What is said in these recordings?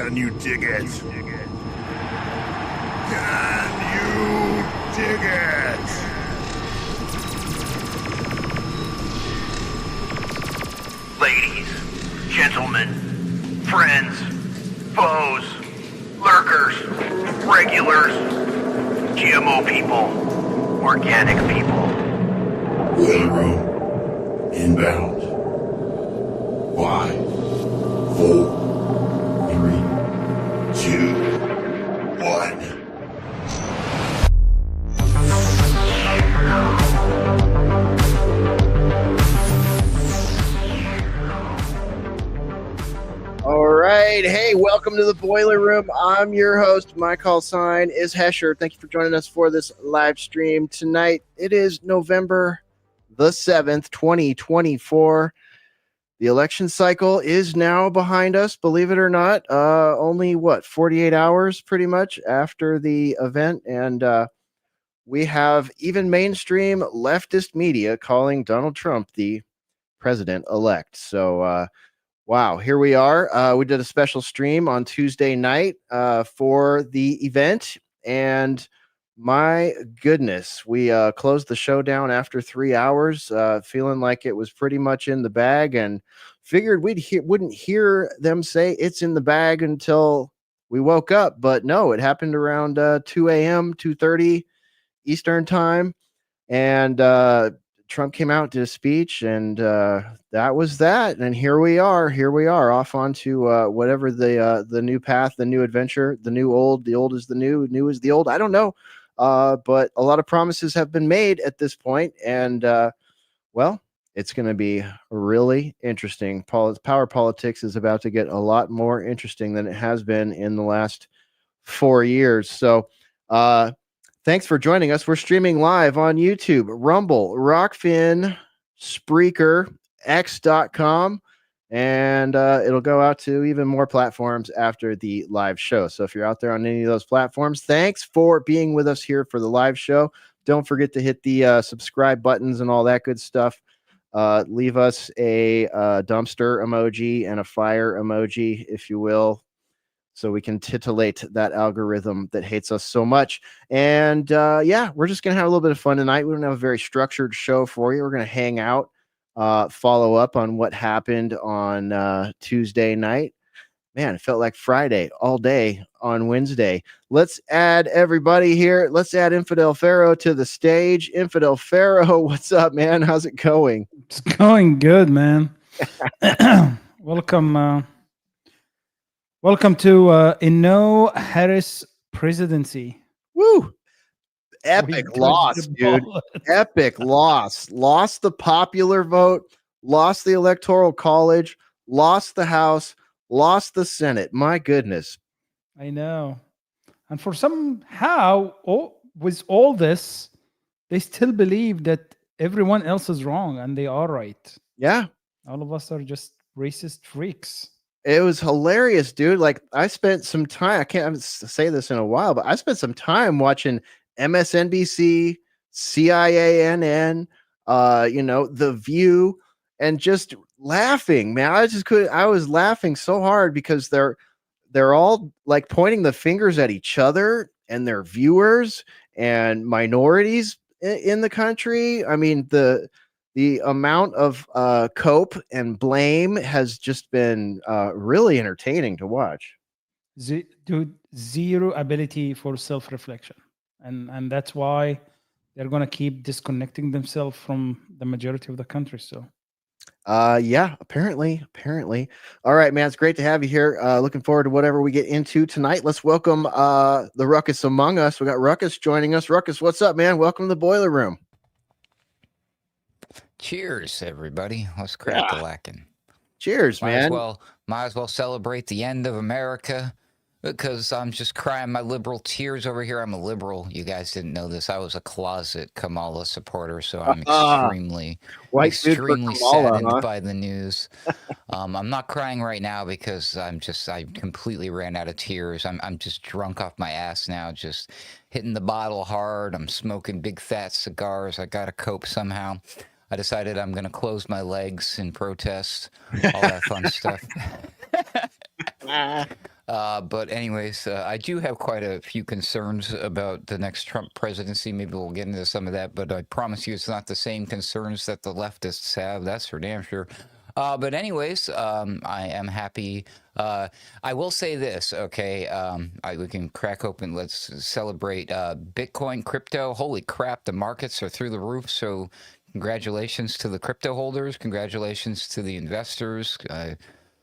Can you dig it? Can you dig it? Ladies, gentlemen, friends, foes, lurkers, regulars, GMO people, organic people. Boiler room. Inbound. 5, 4, 3, 2, 1. All right. Hey, welcome to the Boiler Room. I'm your host. My call sign is Hesher. Thank you for joining us for this live stream tonight. It is November the 7th, 2024. The election cycle is now behind us, believe it or not. Only, 48 hours pretty much after the event. And we have even mainstream leftist media calling Donald Trump the president-elect. So, wow, here we are. We did a special stream on Tuesday night for the event, and my goodness, we closed the show down after 3 hours, feeling like it was pretty much in the bag, and figured wouldn't hear them say it's in the bag until we woke up. But no, it happened around 2 a.m., 2:30 Eastern time, and Trump came out, did a speech, and that was that. And here we are off onto whatever the new path, the new adventure, the new old, the old is the new is the old. I don't know. But a lot of promises have been made at this point, and well, it's going to be really interesting. Power politics is about to get a lot more interesting than it has been in the last 4 years. So, thanks for joining us. We're streaming live on YouTube, Rumble, Rockfin, Spreaker, X.com, and it'll go out to even more platforms after the live show. So if you're out there on any of those platforms, thanks for being with us here for the live show. Don't forget to hit the subscribe buttons and all that good stuff. Leave us a dumpster emoji and a fire emoji, if you will, so we can titillate that algorithm that hates us so much. And yeah, we're just going to have a little bit of fun tonight. We don't have a very structured show for you. We're going to hang out, follow up on what happened on Tuesday night. Man, it felt like Friday all day on Wednesday. Let's add everybody here. Let's add Infidel Pharaoh to the stage. Infidel Pharaoh, what's up, man? How's it going? It's going good, man. Welcome. Welcome to Harris presidency. Woo! Epic loss, dude. Epic loss. Lost the popular vote, lost the electoral college, lost the House, lost the Senate. My goodness. I know. And for somehow, with all this, they still believe that everyone else is wrong and they are right. Yeah. All of us are just racist freaks. It was hilarious, dude. Like, I spent some time, I can't say this in a while, but I spent some time watching MSNBC, CIANN, The View, and just laughing, man. I was laughing so hard because they're all like pointing the fingers at each other and their viewers and minorities in the country. I mean, the amount of cope and blame has just been really entertaining to watch. Dude, zero ability for self-reflection. And that's why they're going to keep disconnecting themselves from the majority of the country. So, yeah, apparently. All right, man, it's great to have you here. Looking forward to whatever we get into tonight. Let's welcome the Ruckus among us. We got Ruckus joining us. Ruckus, what's up, man? Welcome to the Boiler Room. Cheers, everybody. Let's crack the lacking. Cheers, man. Might as well celebrate the end of America, because I'm just crying my liberal tears over here. I'm a liberal. You guys didn't know this. I was a closet Kamala supporter, so I'm extremely saddened by the news. I'm not crying right now because I completely ran out of tears. I'm just drunk off my ass now, just hitting the bottle hard. I'm smoking big fat cigars. I got to cope somehow. I decided I'm going to close my legs in protest, all that fun stuff. But anyways, I do have quite a few concerns about the next Trump presidency. Maybe we'll get into some of that, but I promise you it's not the same concerns that the leftists have. That's for damn sure. But anyways, I am happy. I will say this, okay? We can crack open. Let's celebrate Bitcoin, crypto. Holy crap, the markets are through the roof. So congratulations to the crypto holders. Congratulations to the investors.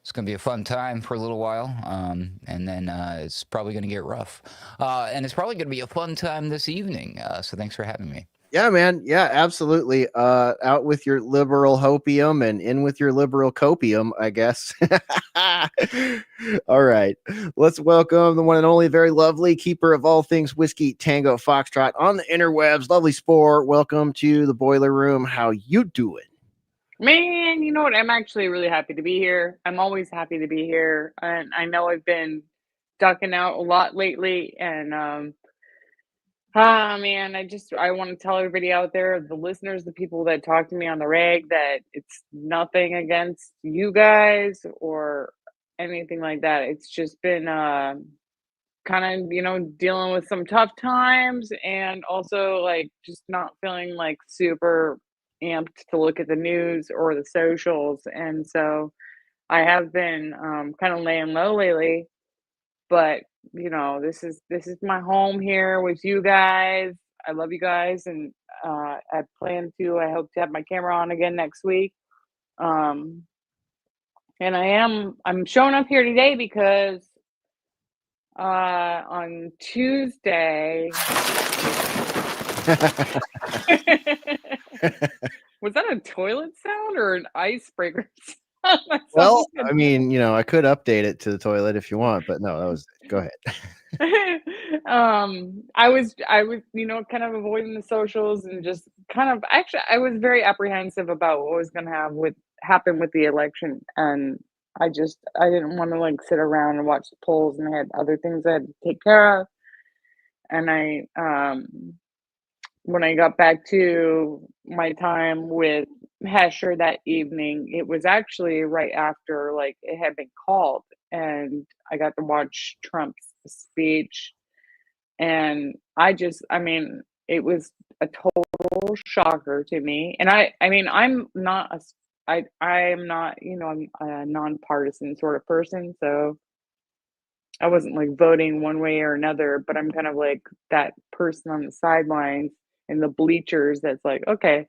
It's going to be a fun time for a little while, and then it's probably going to get rough. And it's probably going to be a fun time this evening. So thanks for having me. Yeah, man. Yeah, absolutely. Out with your liberal hopium and in with your liberal copium, I guess. All right. Let's welcome the one and only very lovely keeper of all things whiskey, Tango Foxtrot on the interwebs. Lovely Spore. Welcome to the boiler room. How you doing? Man, you know what? I'm actually really happy to be here. I'm always happy to be here. And I know I've been ducking out a lot lately. And man, I want to tell everybody out there, the listeners, the people that talk to me on the reg, that it's nothing against you guys or anything like that. It's just been kind of, dealing with some tough times and also like just not feeling like super amped to look at the news or the socials. And so I have been kind of laying low lately, but this is my home here with you guys. I love you guys, and I hope to have my camera on again next week. And I'm showing up here today because on Tuesday. Was that a toilet sound or an icebreaker sound? Well, I mean, I could update it to the toilet if you want, but no, that was go ahead. I was, kind of avoiding the socials and just kind of actually I was very apprehensive about what was gonna happen with the election, and I didn't want to like sit around and watch the polls, and I had other things I had to take care of. And when I got back to my time with Hesher that evening, it was actually right after like it had been called, and I got to watch Trump's speech, and it was a total shocker to me. And I'm not I'm a nonpartisan sort of person, so I wasn't like voting one way or another, but I'm kind of like that person on the sidelines in the bleachers that's like, okay,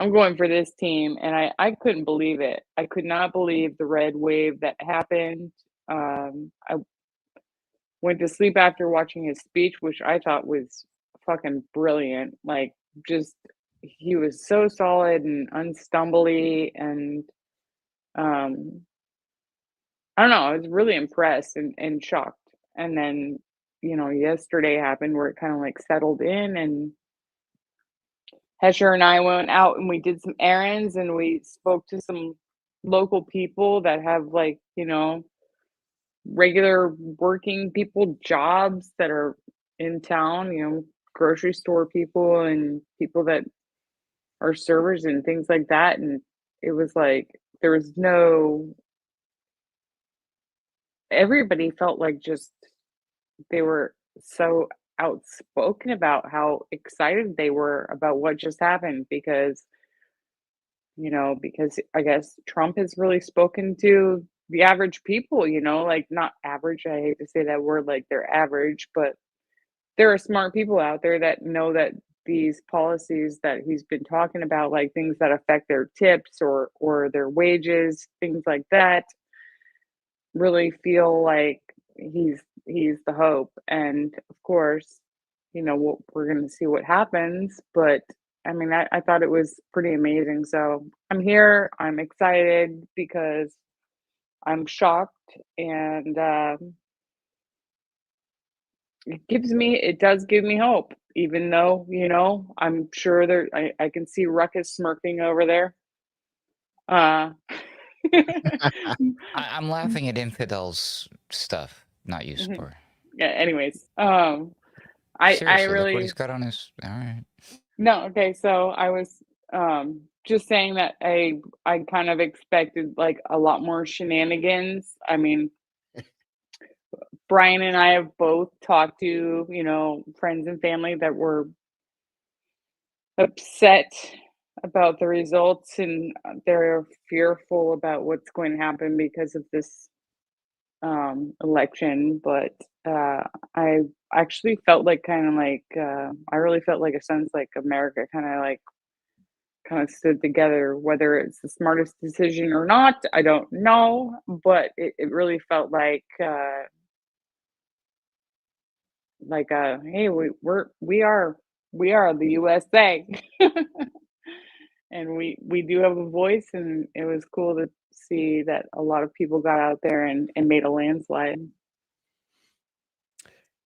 I'm going for this team. And I couldn't believe it. I could not believe the red wave that happened. I went to sleep after watching his speech, which I thought was fucking brilliant. Like, just he was so solid and unstumbly, and I don't know, I was really impressed and shocked. And then, yesterday happened where it kind of like settled in, and Hesher and I went out and we did some errands, and we spoke to some local people that have like, regular working people jobs that are in town, grocery store people and people that are servers and things like that. And it was like there was everybody felt like just they were so outspoken about how excited they were about what just happened, because I guess Trump has really spoken to the average people, like not average, I hate to say that word, like they're average, but there are smart people out there that know that these policies that he's been talking about, like things that affect their tips or their wages, things like that, really feel like he's the hope. And of course, we're going to see what happens, but I thought it was pretty amazing. So I'm here, I'm excited because I'm shocked, and it does give me hope, even though, I'm sure I can see Ruckus smirking over there. I'm laughing at Infidels stuff, not you, Spore. Yeah, anyways, Seriously, I look really what he's got on his. All right. No, okay, so I was just saying that I kind of expected like a lot more shenanigans. I mean, Brian and I have both talked to, friends and family that were upset about the results, and they're fearful about what's going to happen because of this election. But I actually felt like I really felt like a sense like America kind of stood together. Whether it's the smartest decision or not, I don't know, but it really felt hey, we are the USA. And we do have a voice, and it was cool to see that a lot of people got out there and made a landslide.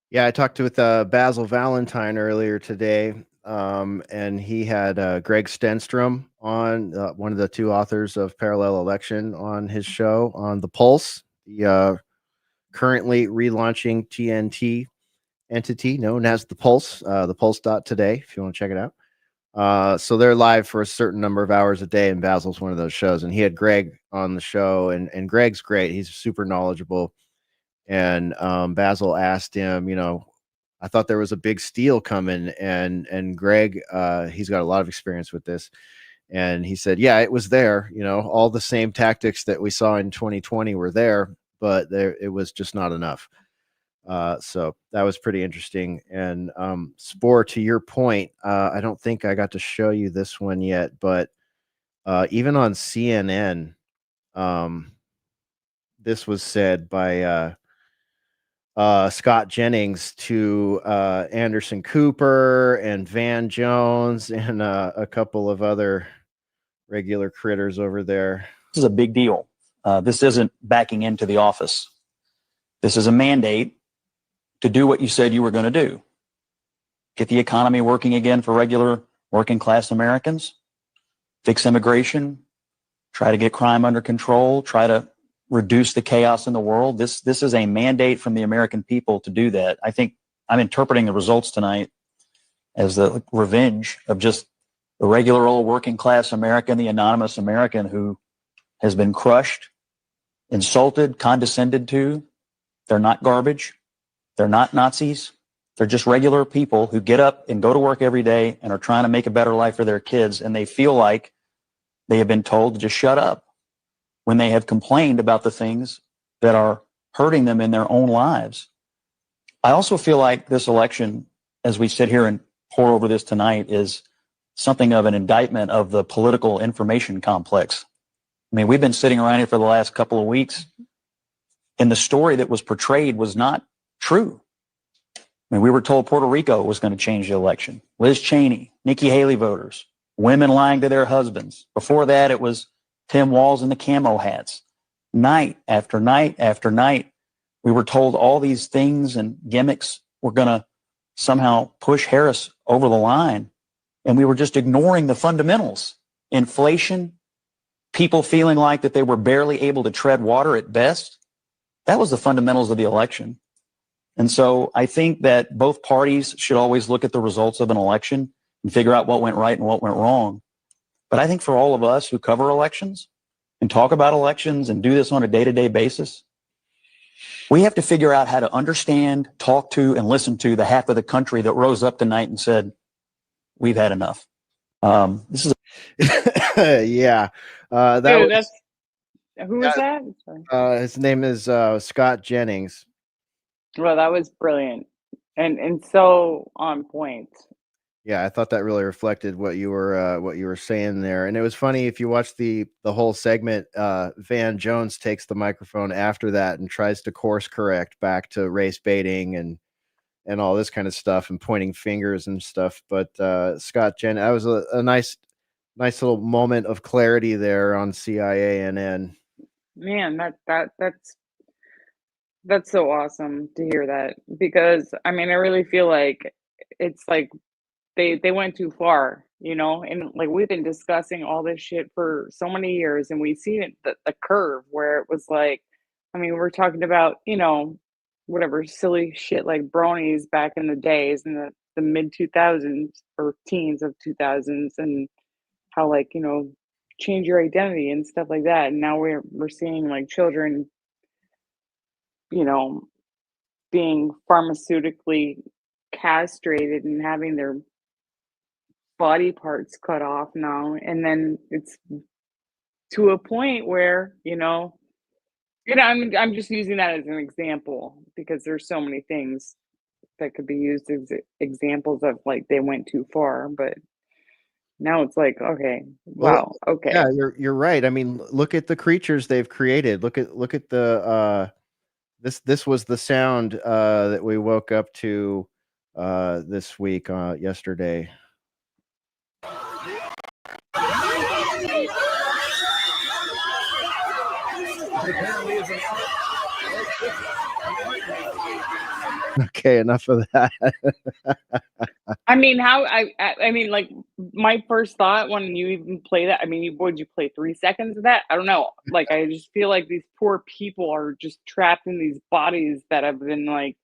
Yeah, I talked with Basil Valentine earlier today, and he had Greg Stenstrom on, one of the two authors of Parallel Election, on his show on The Pulse, the currently relaunching TNT entity known as The Pulse, thepulse.today, if you want to check it out. So they're live for a certain number of hours a day, and Basil's one of those shows. And he had Greg on the show, and Greg's great. He's super knowledgeable. And Basil asked him, I thought there was a big steal coming, and Greg, he's got a lot of experience with this, and he said, yeah, it was there. All the same tactics that we saw in 2020 were there, but it was just not enough. So that was pretty interesting. And Spore, to your point, I don't think I got to show you this one yet, but even on CNN, this was said by Scott Jennings to Anderson Cooper and Van Jones and a couple of other regular critters over there. This is a big deal. This isn't backing into the office. This is a mandate to do what you said you were going to do. Get the economy working again for regular working class Americans, fix immigration, try to get crime under control, try to reduce the chaos in the world. This is a mandate from the American people to do that. I think I'm interpreting the results tonight as the revenge of just the regular old working class American, the anonymous American who has been crushed, insulted, condescended to. They're not garbage. They're not Nazis. They're just regular people who get up and go to work every day and are trying to make a better life for their kids. And they feel like they have been told to just shut up when they have complained about the things that are hurting them in their own lives. I also feel like this election, as we sit here and pour over this tonight, is something of an indictment of the political information complex. I mean, we've been sitting around here for the last couple of weeks, and the story that was portrayed was not true. I mean, we were told Puerto Rico was going to change the election. Liz Cheney, Nikki Haley voters, women lying to their husbands. Before that, it was Tim Walz and the camo hats. Night after night after night, we were told all these things and gimmicks were going to somehow push Harris over the line. And we were just ignoring the fundamentals. Inflation, people feeling like that they were barely able to tread water at best. That was the fundamentals of the election. And so I think that both parties should always look at the results of an election and figure out what went right and what went wrong. But I think for all of us who cover elections and talk about elections and do this on a day-to-day basis, we have to figure out how to understand, talk to, and listen to the half of the country that rose up tonight and said, we've had enough. This is yeah. Who was that? Sorry. His name is Scott Jennings. Well, that was brilliant and so on point. Yeah, I thought that really reflected what you were saying there. And it was funny, if you watch the whole segment, Van Jones takes the microphone after that and tries to course correct back to race baiting and all this kind of stuff and pointing fingers and stuff. But Scott Jennings, that was a nice little moment of clarity there on CIANN. Man, that's so awesome to hear that, because I mean, I really feel like it's like they went too far, and like we've been discussing all this shit for so many years, and we've seen it, the curve where it was like, I mean, we're talking about, whatever silly shit like bronies back in the days in the mid 2000s or teens of 2000s, and how like, change your identity and stuff like that. And now we're seeing like children, being pharmaceutically castrated and having their body parts cut off now, and then it's to a point where I'm just using that as an example because there's so many things that could be used as examples of like they went too far, but now it's like, okay, Well, wow, okay. yeah, you're right. I mean, look at the creatures they've created. Look at the this was the sound that we woke up to this week yesterday. Okay, enough of that. I mean, I mean, like my first thought when you even play that, I mean, would you play 3 seconds of that? I don't know. Like, I just feel like these poor people are just trapped in these bodies that have been like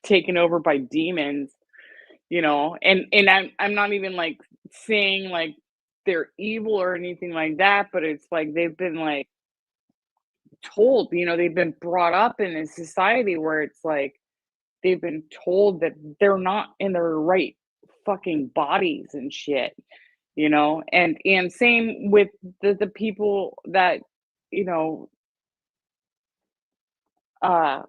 taken over by demons, and I'm not even like saying like they're evil or anything like that, but it's like they've been like told, they've been brought up in a society where it's like they've been told that they're not in their right fucking bodies and shit, and same with the people that, you know, uh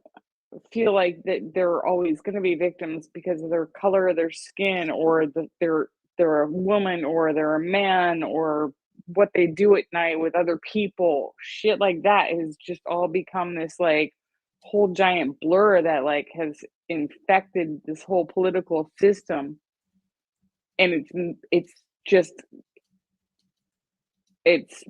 feel like that they're always going to be victims because of their color of their skin, or that they're a woman or they're a man, or what they do at night with other people. Shit like that has just all become this like whole giant blur that like has infected this whole political system, and it's just it's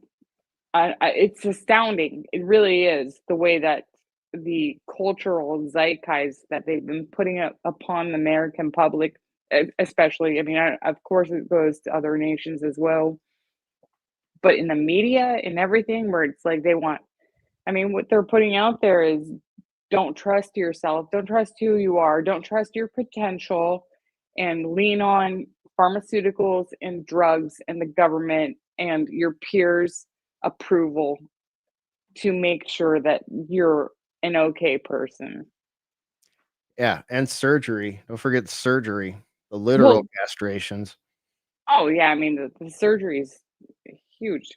it's astounding. It really is the way that the cultural zeitgeist that they've been putting upon the American public, especially. I mean, of course, it goes to other nations as well, but in the media and everything, where it's like they want. I mean, what they're putting out there is don't trust yourself, don't trust who you are, don't trust your potential, and lean on pharmaceuticals and drugs and the government and your peers' approval to make sure that you're an okay person. Yeah, and surgery. Don't forget surgery. The literal Well, castrations. oh yeah, I mean the surgery is huge.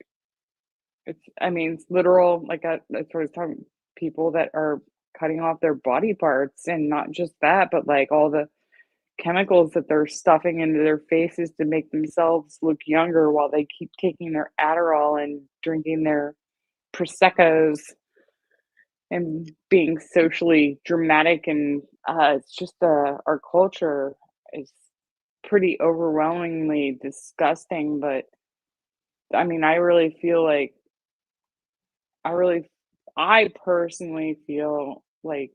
I mean, it's literal. Like as far as talking people that are cutting off their body parts, and not just that, but like all the chemicals that they're stuffing into their faces to make themselves look younger while they keep taking their Adderall and drinking their Prosecco's and being socially dramatic. And it's just our culture is pretty overwhelmingly disgusting. But I mean, I really feel like I really I personally feel like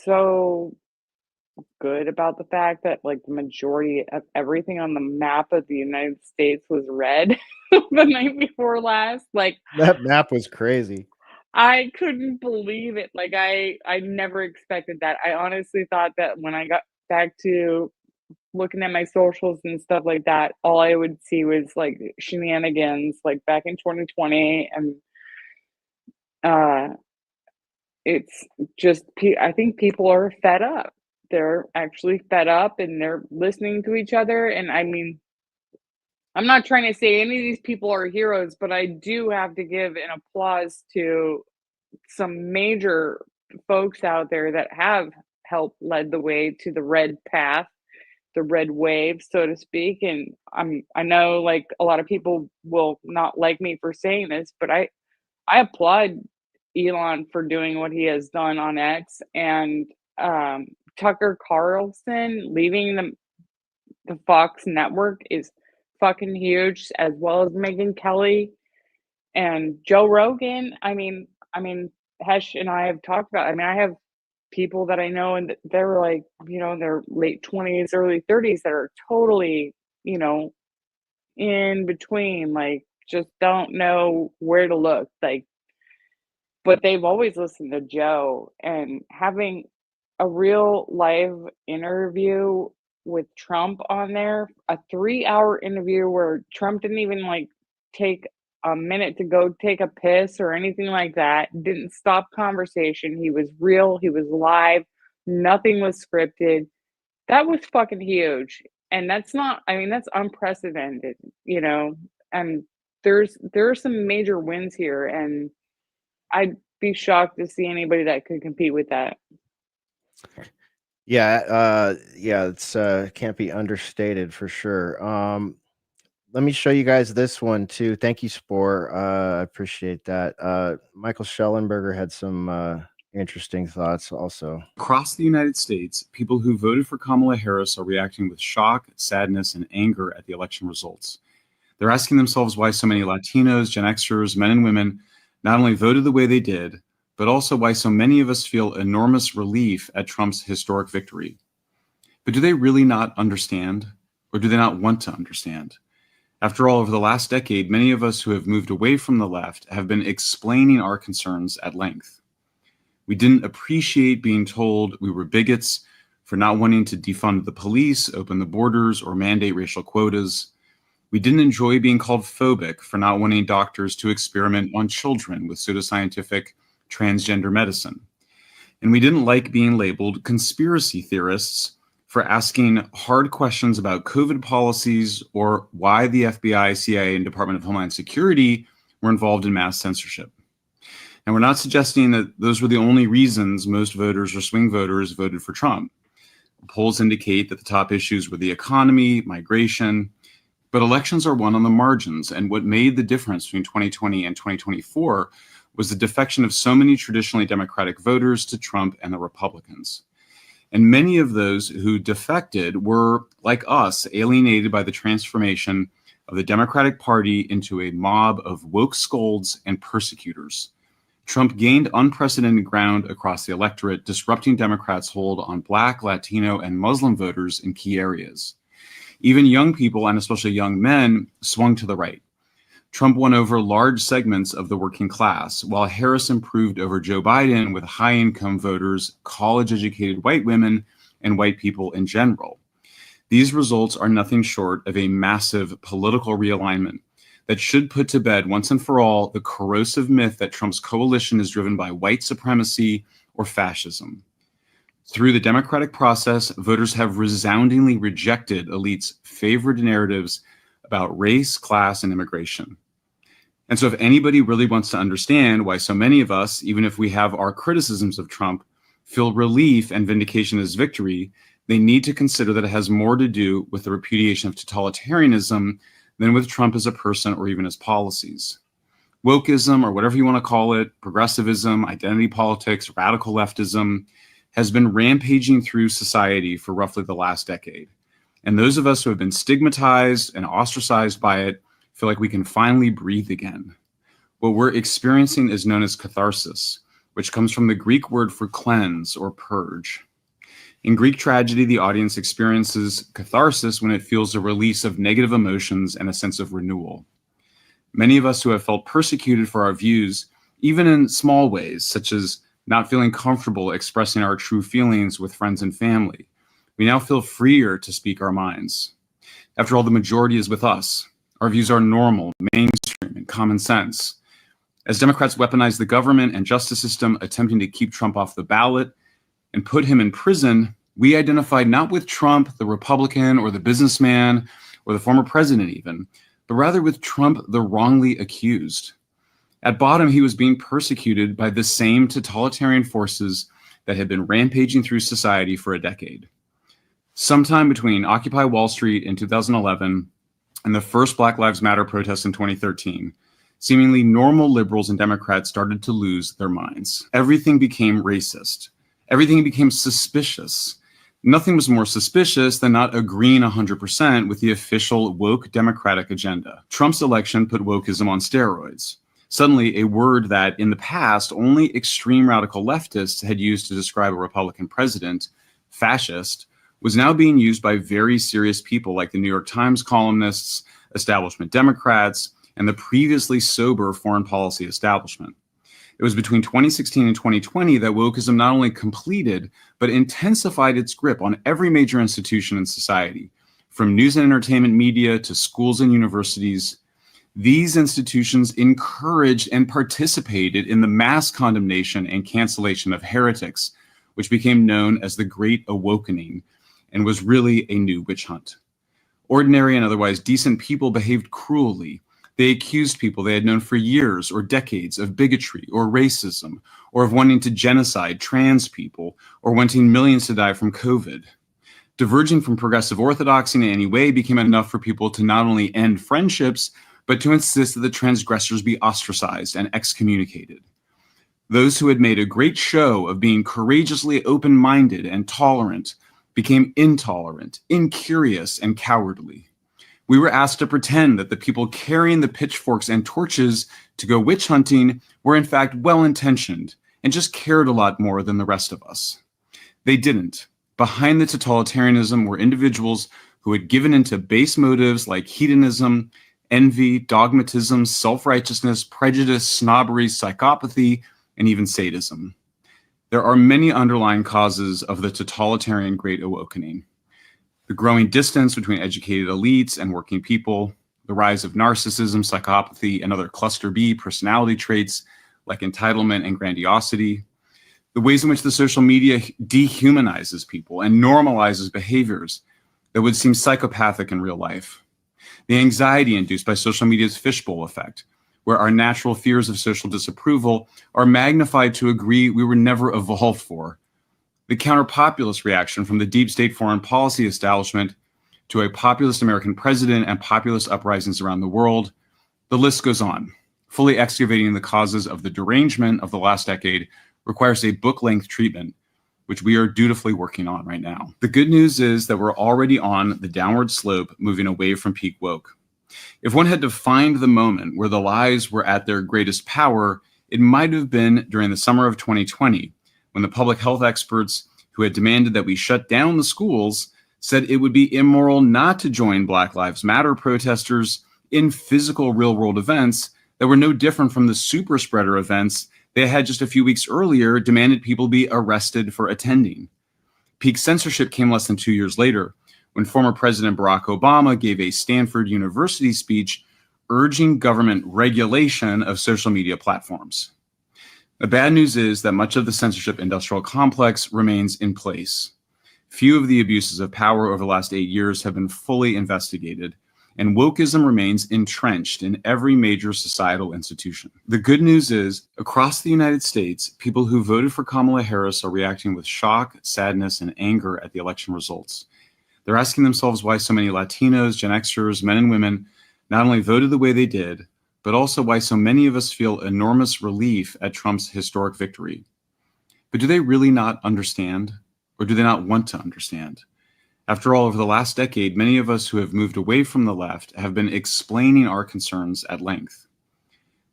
so good about the fact that like the majority of everything on the map of the United States was red the night before last. Like That map was crazy. I couldn't believe it. Like I never expected that. I honestly thought that when I got back to looking at my socials and stuff like that, all I would see was like shenanigans like back in 2020. And uh it's just I think people are fed up. They're actually fed up and they're listening to each other. And I mean, I'm not trying to say any of these people are heroes, but I do have to give an applause to some major folks out there that have helped led the way to the red path, the red wave, so to speak. And I know like a lot of people will not like me for saying this, but I applaud Elon for doing what he has done on X, and Tucker Carlson leaving the Fox network is fucking huge, as well as Megyn Kelly and Joe Rogan. I mean, Hesh and I have talked about. I mean, I have people that I know, and they're like, in their late 20s, early 30s, that are totally, in between, like, just don't know where to look, like, but they've always listened to Joe, and having a real live interview with Trump on there, a 3-hour interview where Trump didn't even like take a minute to go take a piss or anything like that. Didn't stop conversation. He was real. He was live. Nothing was scripted. That was fucking huge. And that's not, I mean, that's unprecedented, you know, and there are some major wins here, and I'd be shocked to see anybody that could compete with that. Yeah, it's can't be understated for sure. Let me show you guys this one too. Thank you, Spore. I appreciate that. Michael Schellenberger had some interesting thoughts also. Across the United States, people who voted for Kamala Harris are reacting with shock, sadness, and anger at the election results. They're asking themselves why so many Latinos, Gen Xers, men and women not only voted the way they did, but also why so many of us feel enormous relief at Trump's historic victory. But do they really not understand, or do they not want to understand? After all, over the last decade, many of us who have moved away from the left have been explaining our concerns at length. We didn't appreciate being told we were bigots for not wanting to defund the police, open the borders, or mandate racial quotas. We didn't enjoy being called phobic for not wanting doctors to experiment on children with pseudoscientific transgender medicine. And we didn't like being labeled conspiracy theorists for asking hard questions about COVID policies or why the FBI, CIA, and Department of Homeland Security were involved in mass censorship. And we're not suggesting that those were the only reasons most voters or swing voters voted for Trump. Polls indicate that the top issues were the economy, migration, but elections are won on the margins, and what made the difference between 2020 and 2024 was the defection of so many traditionally Democratic voters to Trump and the Republicans. And many of those who defected were, like us, alienated by the transformation of the Democratic Party into a mob of woke scolds and persecutors. Trump gained unprecedented ground across the electorate, disrupting Democrats' hold on Black, Latino, and Muslim voters in key areas. Even young people, and especially young men, swung to the right. Trump won over large segments of the working class, while Harris improved over Joe Biden with high-income voters, college-educated white women, and white people in general. These results are nothing short of a massive political realignment that should put to bed once and for all the corrosive myth that Trump's coalition is driven by white supremacy or fascism. Through the democratic process, voters have resoundingly rejected elites' favorite narratives about race, class, and immigration. And so if anybody really wants to understand why so many of us, even if we have our criticisms of Trump, feel relief and vindication as victory, they need to consider that it has more to do with the repudiation of totalitarianism than with Trump as a person or even his policies. Wokeism, or whatever you want to call it, progressivism, identity politics, radical leftism, has been rampaging through society for roughly the last decade. And those of us who have been stigmatized and ostracized by it feel like we can finally breathe again. What we're experiencing is known as catharsis, which comes from the Greek word for cleanse or purge. In Greek tragedy, the audience experiences catharsis when it feels a release of negative emotions and a sense of renewal. Many of us who have felt persecuted for our views, even in small ways, such as not feeling comfortable expressing our true feelings with friends and family, we now feel freer to speak our minds. After all, the majority is with us. Our views are normal, mainstream, and common sense. As Democrats weaponize the government and justice system, attempting to keep Trump off the ballot and put him in prison, we identified not with Trump, the Republican, or the businessman, or the former president even, but rather with Trump, the wrongly accused. At bottom, he was being persecuted by the same totalitarian forces that had been rampaging through society for a decade. Sometime between Occupy Wall Street in 2011 and the first Black Lives Matter protests in 2013, seemingly normal liberals and Democrats started to lose their minds. Everything became racist. Everything became suspicious. Nothing was more suspicious than not agreeing 100% with the official woke Democratic agenda. Trump's election put wokeism on steroids. Suddenly, a word that in the past only extreme radical leftists had used to describe a Republican president, fascist, was now being used by very serious people like the New York Times columnists, establishment Democrats, and the previously sober foreign policy establishment. It was between 2016 and 2020 that wokeism not only completed, but intensified its grip on every major institution in society, from news and entertainment media to schools and universities. These institutions encouraged and participated in the mass condemnation and cancellation of heretics, which became known as the Great Awakening and was really a new witch hunt. Ordinary and otherwise decent people behaved cruelly. They accused people they had known for years or decades of bigotry or racism, or of wanting to genocide trans people, or wanting millions to die from COVID. Diverging from progressive orthodoxy in any way became enough for people to not only end friendships, but to insist that the transgressors be ostracized and excommunicated. Those who had made a great show of being courageously open-minded and tolerant became intolerant, incurious, and cowardly. We were asked to pretend that the people carrying the pitchforks and torches to go witch hunting were in fact well-intentioned and just cared a lot more than the rest of us. They didn't. Behind the totalitarianism were individuals who had given into base motives like hedonism, envy, dogmatism, self-righteousness, prejudice, snobbery, psychopathy, and even sadism. There are many underlying causes of the totalitarian Great Awakening. The growing distance between educated elites and working people, the rise of narcissism, psychopathy, and other cluster B personality traits like entitlement and grandiosity, the ways in which the social media dehumanizes people and normalizes behaviors that would seem psychopathic in real life, the anxiety induced by social media's fishbowl effect, where our natural fears of social disapproval are magnified to a degree we were never evolved for, the counter-populist reaction from the deep state foreign policy establishment to a populist American president and populist uprisings around the world, the list goes on. Fully excavating the causes of the derangement of the last decade requires a book-length treatment, which we are dutifully working on right now. The good news is that we're already on the downward slope, moving away from peak woke. If one had to find the moment where the lies were at their greatest power, it might have been during the summer of 2020, when the public health experts who had demanded that we shut down the schools said it would be immoral not to join Black Lives Matter protesters in physical real-world events that were no different from the super spreader events they had just a few weeks earlier demanded people be arrested for attending. Peak censorship came less than 2 years later, when former President Barack Obama gave a Stanford University speech urging government regulation of social media platforms. The bad news is that much of the censorship industrial complex remains in place. Few of the abuses of power over the last 8 years have been fully investigated, and wokeism remains entrenched in every major societal institution. The good news is, across the United States, people who voted for Kamala Harris are reacting with shock, sadness, and anger at the election results. They're asking themselves why so many Latinos, Gen Xers, men and women not only voted the way they did, but also why so many of us feel enormous relief at Trump's historic victory. But do they really not understand, or do they not want to understand? After all, over the last decade, many of us who have moved away from the left have been explaining our concerns at length.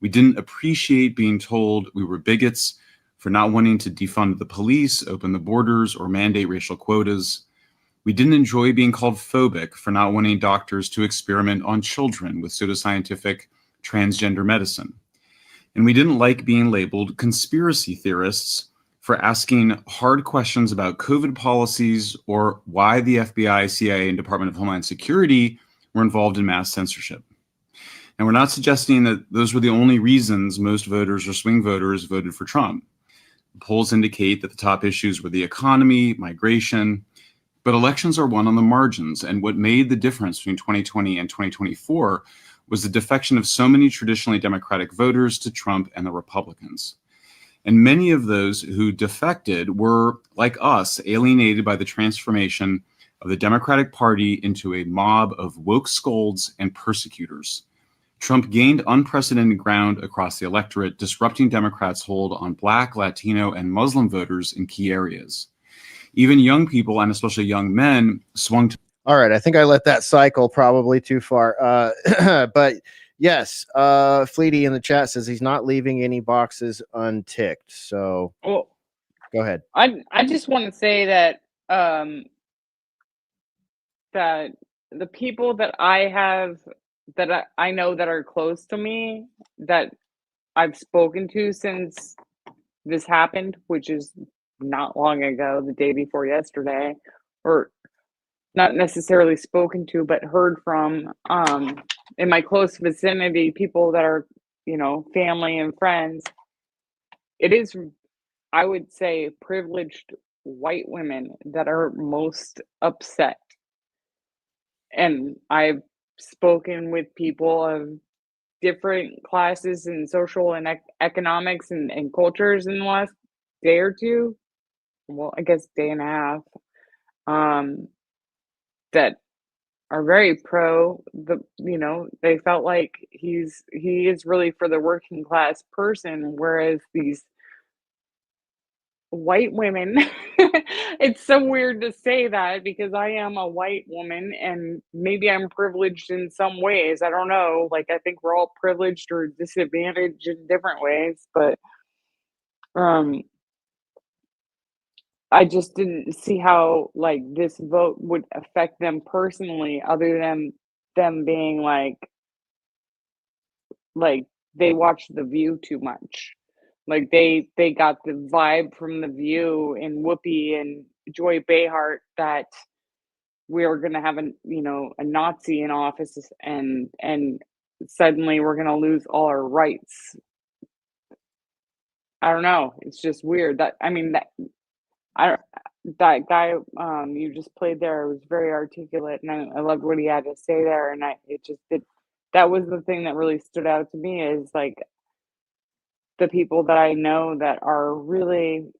We didn't appreciate being told we were bigots for not wanting to defund the police, open the borders, or mandate racial quotas. We didn't enjoy being called phobic for not wanting doctors to experiment on children with pseudoscientific transgender medicine. And we didn't like being labeled conspiracy theorists for asking hard questions about COVID policies or why the FBI, CIA, and Department of Homeland Security were involved in mass censorship. And we're not suggesting that those were the only reasons most voters or swing voters voted for Trump. The polls indicate that the top issues were the economy, migration, but elections are won on the margins, and what made the difference between 2020 and 2024 was the defection of so many traditionally Democratic voters to Trump and the Republicans. And many of those who defected were, like us, alienated by the transformation of the Democratic Party into a mob of woke scolds and persecutors. Trump gained unprecedented ground across the electorate, disrupting Democrats' hold on Black, Latino, and Muslim voters in key areas. Even young people, and especially young men, swung to... All right, I think I let that cycle probably too far. But yes, Fleety in the chat says he's not leaving any boxes unticked. So go ahead. I just want to say that that the people that I know that are close to me, that I've spoken to since this happened, which is not long ago, the day before yesterday, or not necessarily spoken to, but heard from, in my close vicinity, people that are, family and friends, it is, I would say, privileged white women that are most upset. And I've spoken with people of different classes in social and economics and cultures in the last day or two. Well, I guess day and a half. That are very pro they felt like he is really for the working class person, whereas these white women it's so weird to say that because I am a white woman and maybe I'm privileged in some ways. I don't know. Like, I think we're all privileged or disadvantaged in different ways, but um I just didn't see how like this vote would affect them personally, other than them being like they watched The View too much. Like they got the vibe from The View and Whoopi and Joy Behar that we are going to have a Nazi in office, and suddenly we're going to lose all our rights. I don't know. It's just weird that I that guy you just played there was very articulate, and I loved what he had to say there, and that was the thing that really stood out to me is like the people that I know that are really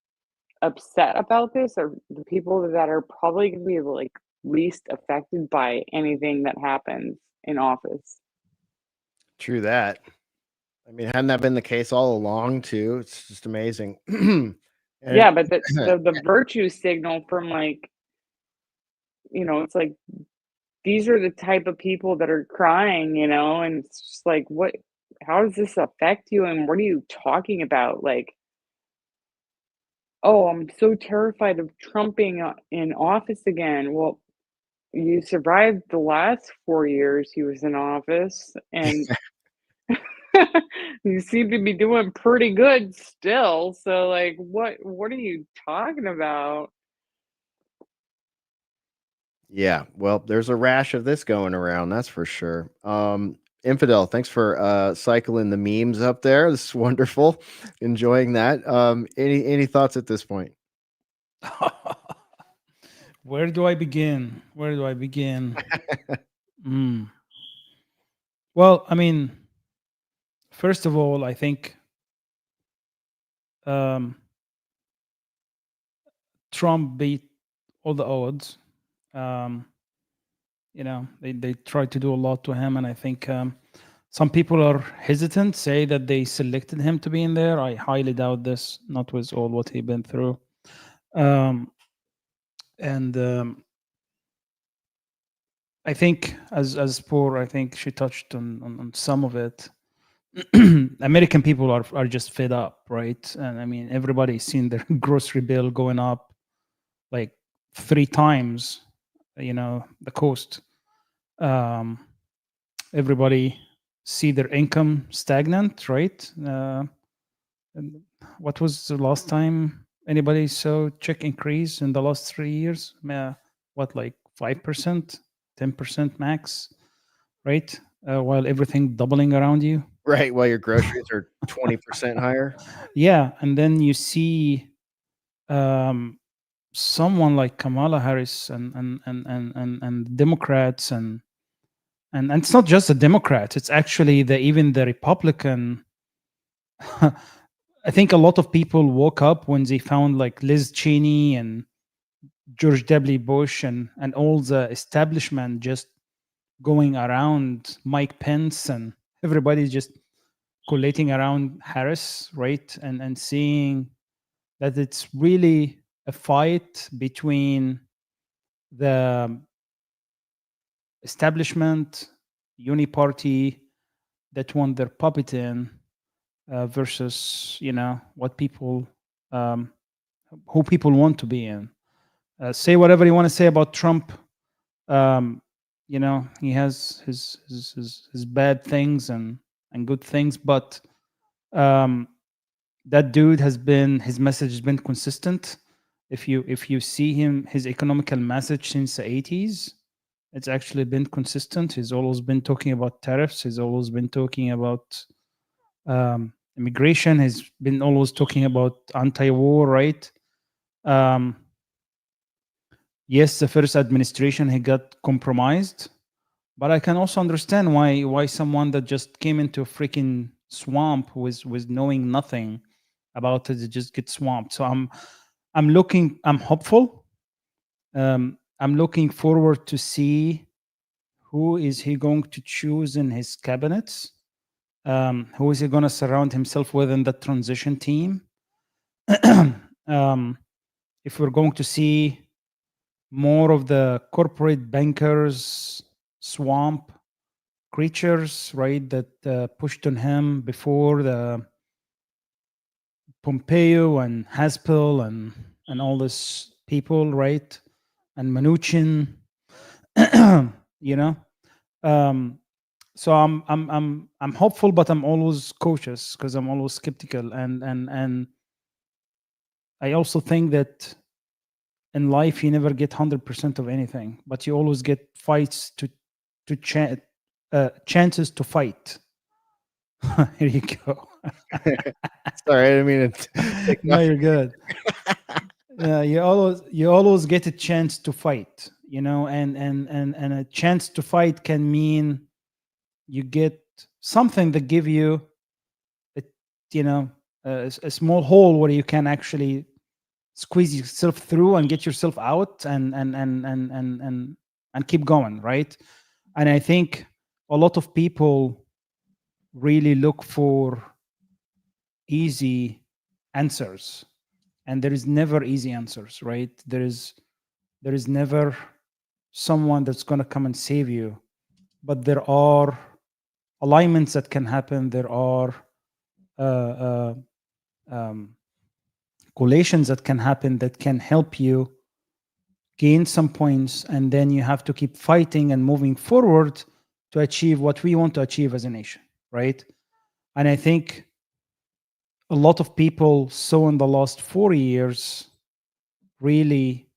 upset about this are the people that are probably going to be like least affected by anything that happens in office. True that. I mean, hadn't that been the case all along too? It's just amazing. Yeah, but the virtue signal from like, it's like these are the type of people that are crying, and it's just like, how does this affect you? And what are you talking about? Like, oh, I'm so terrified of Trump being in office again. Well, you survived the last 4 years he was in office, and you seem to be doing pretty good still. So, like, what are you talking about? Yeah, well, there's a rash of this going around, that's for sure. Infidel, thanks for cycling the memes up there. This is wonderful. Enjoying that. Any thoughts at this point? Where do I begin? Mm. Well, I mean, first of all, I think Trump beat all the odds. They tried to do a lot to him, and I think some people are hesitant, say that they selected him to be in there. I highly doubt this, not with all what he's been through. I think as Spore, I think she touched on some of it. American people are just fed up, right? And I mean, everybody's seen their grocery bill going up like 3 times, the cost. Everybody see their income stagnant, right? And what was the last time anybody saw check increase in the last 3 years? What, like 5%, 10% max, right? While everything doubling around you. Right, while your groceries are 20% higher. Yeah, and then you see someone like Kamala Harris and Democrats and it's not just the Democrats, it's actually even the Republican. I think a lot of people woke up when they found like Liz Cheney and George W. Bush and all the establishment just going around Mike Pence, and everybody's just collating around Harris, right? And seeing that it's really a fight between the establishment, uniparty that want their puppet in versus, what people, who people want to be in. Say whatever you want to say about Trump. He has his bad things and good things, but that dude his message has been consistent. If you see his economical message since the 80s, It's actually been consistent. He's always been talking about tariffs. He's always been talking about immigration. He's been always talking about anti-war, right? Yes, the first administration he got compromised, but I can also understand why someone that just came into a freaking swamp with knowing nothing about it just get swamped. So I'm hopeful. I'm looking forward to see who is he going to choose in his cabinets. Who is he going to surround himself with in the transition team? If we're going to see more of the corporate bankers, swamp creatures, right, that pushed on him before the Pompeo and Haspel and all these people, right, and Mnuchin, you know. So I'm hopeful, but I'm always cautious because I'm always skeptical, and I also think that in life you never get 100% of anything, but you always get fights chances to fight. Here you go. Sorry, I didn't mean to. No, you're good. You always get a chance to fight, you know, and a chance to fight can mean you get something that give you a small hole where you can actually squeeze yourself through and get yourself out and keep going, right? And I think a lot of people really look for easy answers, and there is never easy answers, right? There is never someone that's going to come and save you, but there are alignments that can happen. There are collations that can happen that can help you gain some points, and then you have to keep fighting and moving forward to achieve what we want to achieve as a nation, right? And I think a lot of people saw in the last 4 years really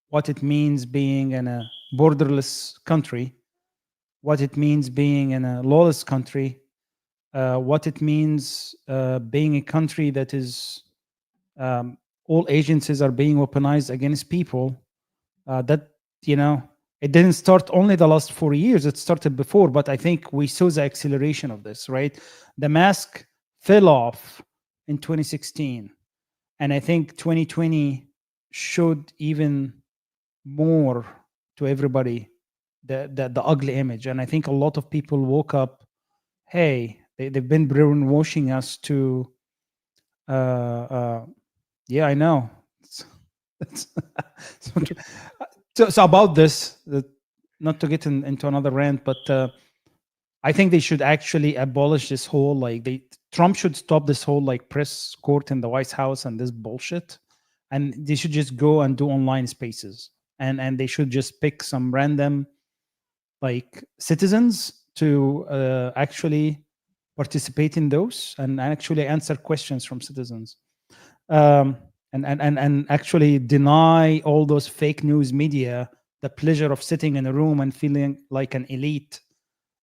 what it means being in a borderless country, what it means being in a lawless country, what it means being a country that is all agencies are being weaponized against people. That, you know, it didn't start only the last 4 years, it started before, but I think we saw the acceleration of this, right? The mask fell off in 2016, and I think 2020 showed even more to everybody the ugly image. And I think a lot of people woke up, hey, they've been brainwashing us to yeah, I know. So about this, not to get into another rant, but I think they should actually abolish this whole Trump should stop this whole press court in the White House and this bullshit, and they should just go and do online spaces, and they should just pick some random citizens to actually participate in those and actually answer questions from citizens. And actually deny all those fake news media the pleasure of sitting in a room and feeling like an elite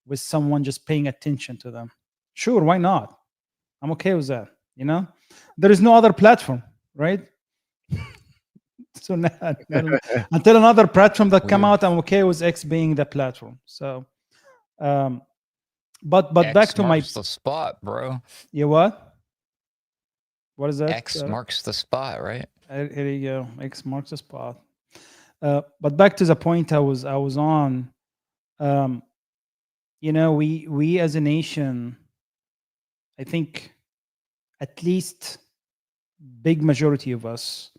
with someone just paying attention to them. Sure, why not? I'm okay with that. You know, there is no other platform, right? So until another platform that come out, I'm okay with X being the platform. So, but X back to marks the spot, bro. Yeah, what? What is that? X marks the spot, right? Here you go. X marks the spot. But back to the point I was on. You know, we as a nation, I think, at least big majority of us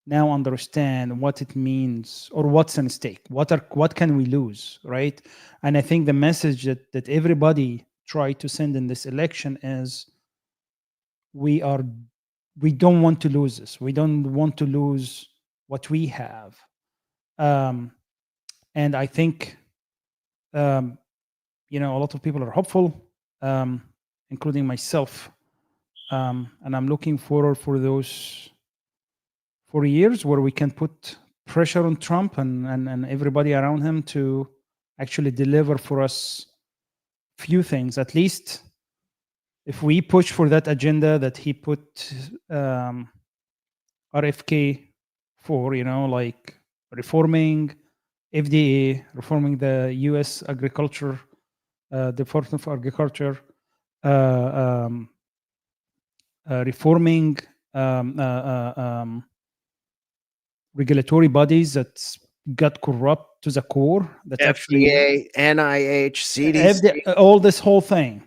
now understand what it means or what's at stake. What can we lose, right? And I think the message that everybody tried to send in this election is we don't want to lose this. We don't want to lose what we have. And I think, you know, a lot of people are hopeful, including myself. And I'm looking forward for those 4 years where we can put pressure on Trump and everybody around him to actually deliver for us few things. At least if we push for that agenda that he put RFK for, like reforming FDA, reforming the U.S. Agriculture, Department of Agriculture, reforming regulatory bodies that got corrupt to the core. That's actually FDA, NIH, CDC. all this whole thing.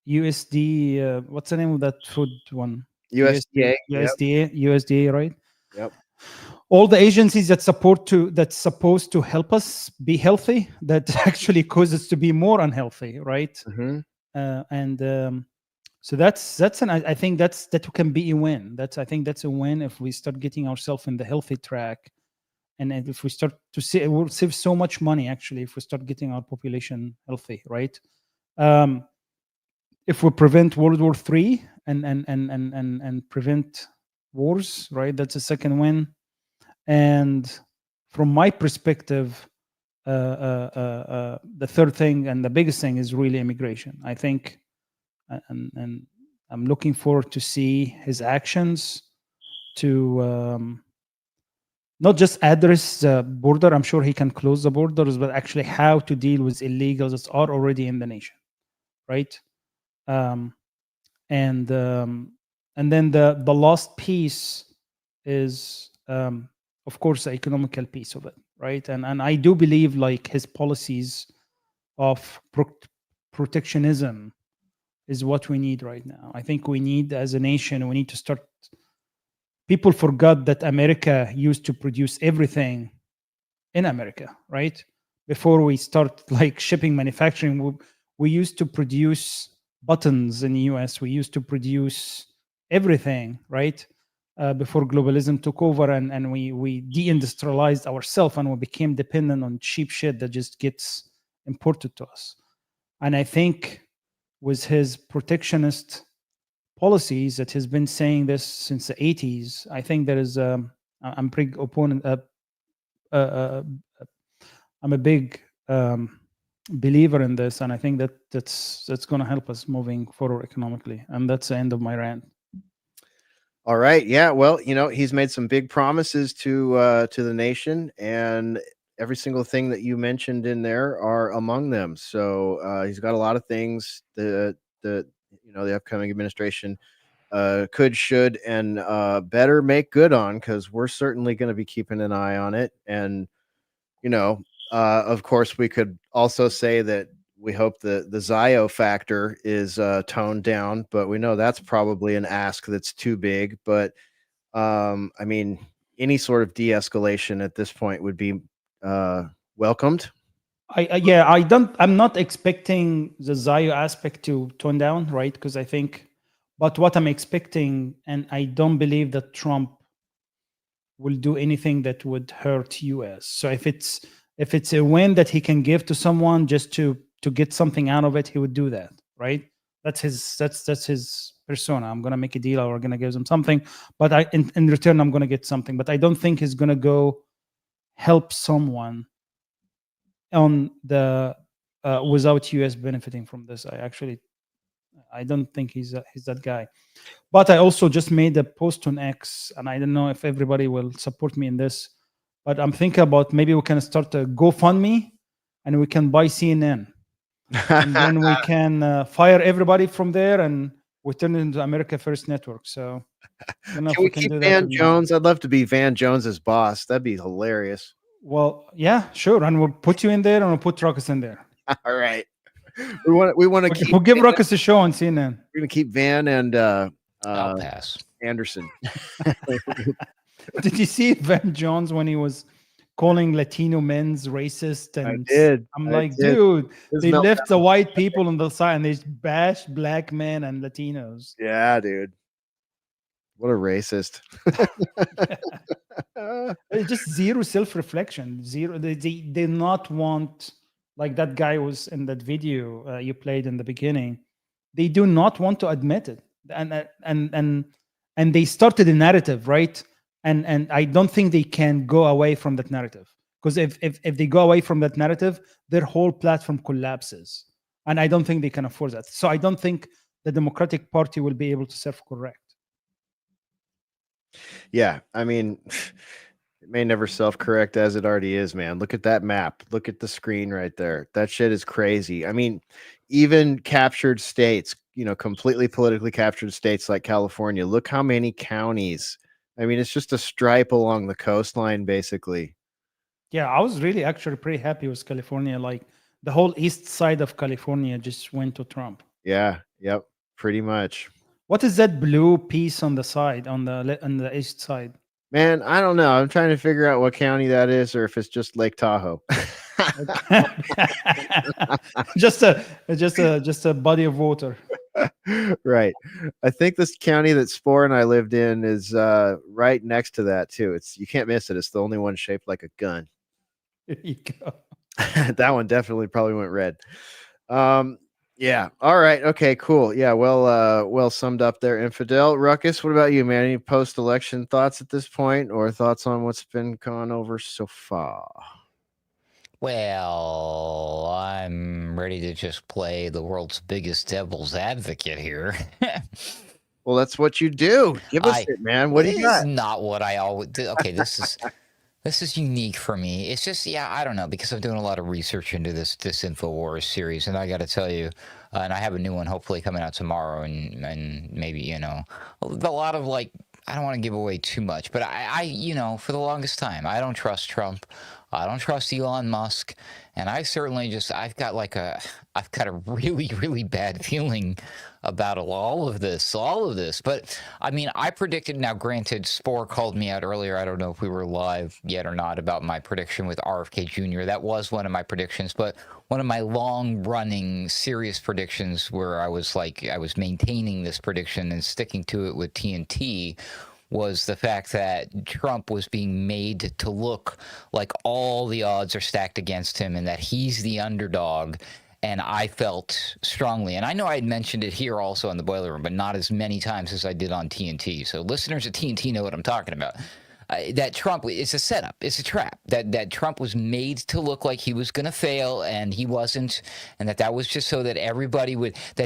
USD. What's the name of that food one? USDA. Yep. USDA, right? Yep. All the agencies that's supposed to help us be healthy, that actually cause us to be more unhealthy, right? So I think that can be a win. I think that's a win if we start getting ourselves in the healthy track, and if we start to see, we'll save so much money actually if we start getting our population healthy, right? If we prevent World War III and prevent wars, right? That's a second win. And from my perspective, the third thing and the biggest thing is really immigration. I think, and I'm looking forward to see his actions to not just address the border. I'm sure he can close the borders, but actually how to deal with illegals that are already in the nation, right? And then the last piece is, of course, the economical piece of it, right? And I do believe like his policies of protectionism is what we need right now. I think we need, as a nation, we need to start. People forgot that America used to produce everything in America, right? Before we start like shipping manufacturing, we used to produce buttons in the US. We used to produce everything, right? Before globalism took over and we deindustrialized ourselves and we became dependent on cheap shit that just gets imported to us. And I think with his protectionist policies that has been saying this since the 80s, I think there is I'm a big opponent. I'm a big believer in this, and I think that's going to help us moving forward economically. And that's the end of my rant. All right. Yeah. Well, he's made some big promises to the nation, and every single thing that you mentioned in there are among them. So he's got a lot of things that the upcoming administration could, should, and better make good on, because we're certainly going to be keeping an eye on it. And of course, we could also say that we hope the Zio factor is toned down, but we know that's probably an ask that's too big. But I mean, any sort of de-escalation at this point would be welcomed. I'm not expecting the Zio aspect to tone down, right? Because I think, but what I'm expecting, and I don't believe that Trump will do anything that would hurt US. So if it's a win that he can give to someone just to get something out of it, he would do that, right? That's his persona. I'm gonna make a deal, or we're gonna give him something, but in return I'm gonna get something. But I don't think he's gonna go help someone on the without US benefiting from this. I don't think he's that guy. But I also just made a post on X, and I don't know if everybody will support me in this, but I'm thinking about maybe we can start a GoFundMe and we can buy CNN. And then we can fire everybody from there, and we turn it into America First Network. So can we keep Van Jones? I'd love to be Van Jones's boss. That'd be hilarious. Well, yeah, sure. And we'll put you in there, and we'll put Ruckus in there. All right. We want to keep. We'll give Ruckus a show on CNN. We're gonna keep Van and I'll pass. Anderson. Did you see Van Jones when he was calling Latino men's racist? And I did. I'm like, dude, they left the white people on the side and they bashed black men and Latinos. Yeah, dude. What a racist. It's just zero self-reflection. Zero. They did not want, like that guy was in that video you played in the beginning. They do not want to admit it. And they started a narrative, right? And I don't think they can go away from that narrative, Because if they go away from that narrative, their whole platform collapses. And I don't think they can afford that. So I don't think the Democratic Party will be able to self-correct. Yeah, I mean, it may never self-correct as it already is, man. Look at that map. Look at the screen right there. That shit is crazy. I mean, even captured states, completely politically captured states like California. Look how many counties. I mean, it's just a stripe along the coastline, basically. Yeah, I was really actually pretty happy with California. Like the whole east side of California just went to Trump. Yeah, yep, pretty much. What is that blue piece on the side, on the east side? Man, I don't know. I'm trying to figure out what county that is, or if it's just Lake Tahoe. just a body of water. Right. I think this county that Spore and I lived in is right next to that too. You can't miss it. It's the only one shaped like a gun. There you go. That one definitely probably went red. Yeah. All right. Okay, cool. Yeah, well summed up there, Infidel. Ruckus, what about you, man? Any post-election thoughts at this point, or thoughts on what's been gone over so far? Well, I'm ready to just play the world's biggest devil's advocate here. Well, that's what you do. Give us it, man. What do you got? This is not what I always do. Okay, this is unique for me. It's just, yeah, I don't know, because I'm doing a lot of research into this InfoWars series, and I got to tell you, and I have a new one hopefully coming out tomorrow, and maybe, a lot of, like, I don't want to give away too much, but I for the longest time, I don't trust Trump. I don't trust Elon Musk, and I certainly I've got a really, really bad feeling about all of this. But I mean, I predicted, now granted, Spore called me out earlier. I don't know if we were live yet or not about my prediction with RFK Jr. That was one of my predictions, but one of my long running serious predictions where I was maintaining this prediction and sticking to it with TNT was the fact that Trump was being made to look like all the odds are stacked against him and that he's the underdog. And I felt strongly, and I know I had mentioned it here also in the Boiler Room, but not as many times as I did on TNT. So listeners at TNT know what I'm talking about. That Trump, it's a setup, it's a trap. That Trump was made to look like he was going to fail, and he wasn't, and that was just so that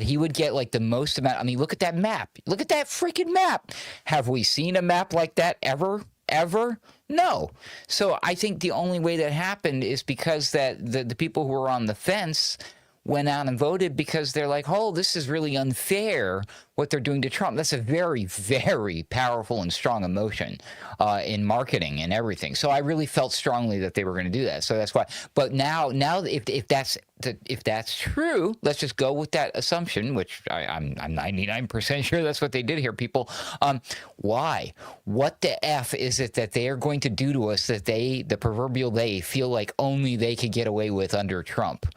he would get like the most amount. I mean, look at that map. Look at that freaking map. Have we seen a map like that ever? No. So I think the only way that happened is because that the people who were on the fence went out and voted because they're like, oh, this is really unfair what they're doing to Trump. That's a very, very powerful and strong emotion in marketing and everything. So I really felt strongly that they were going to do that. So that's why. But now if that's true, let's just go with that assumption, which I'm 99% sure that's what they did here, people. Why? What the F is it that they are going to do to us that the proverbial they feel like only they could get away with under Trump?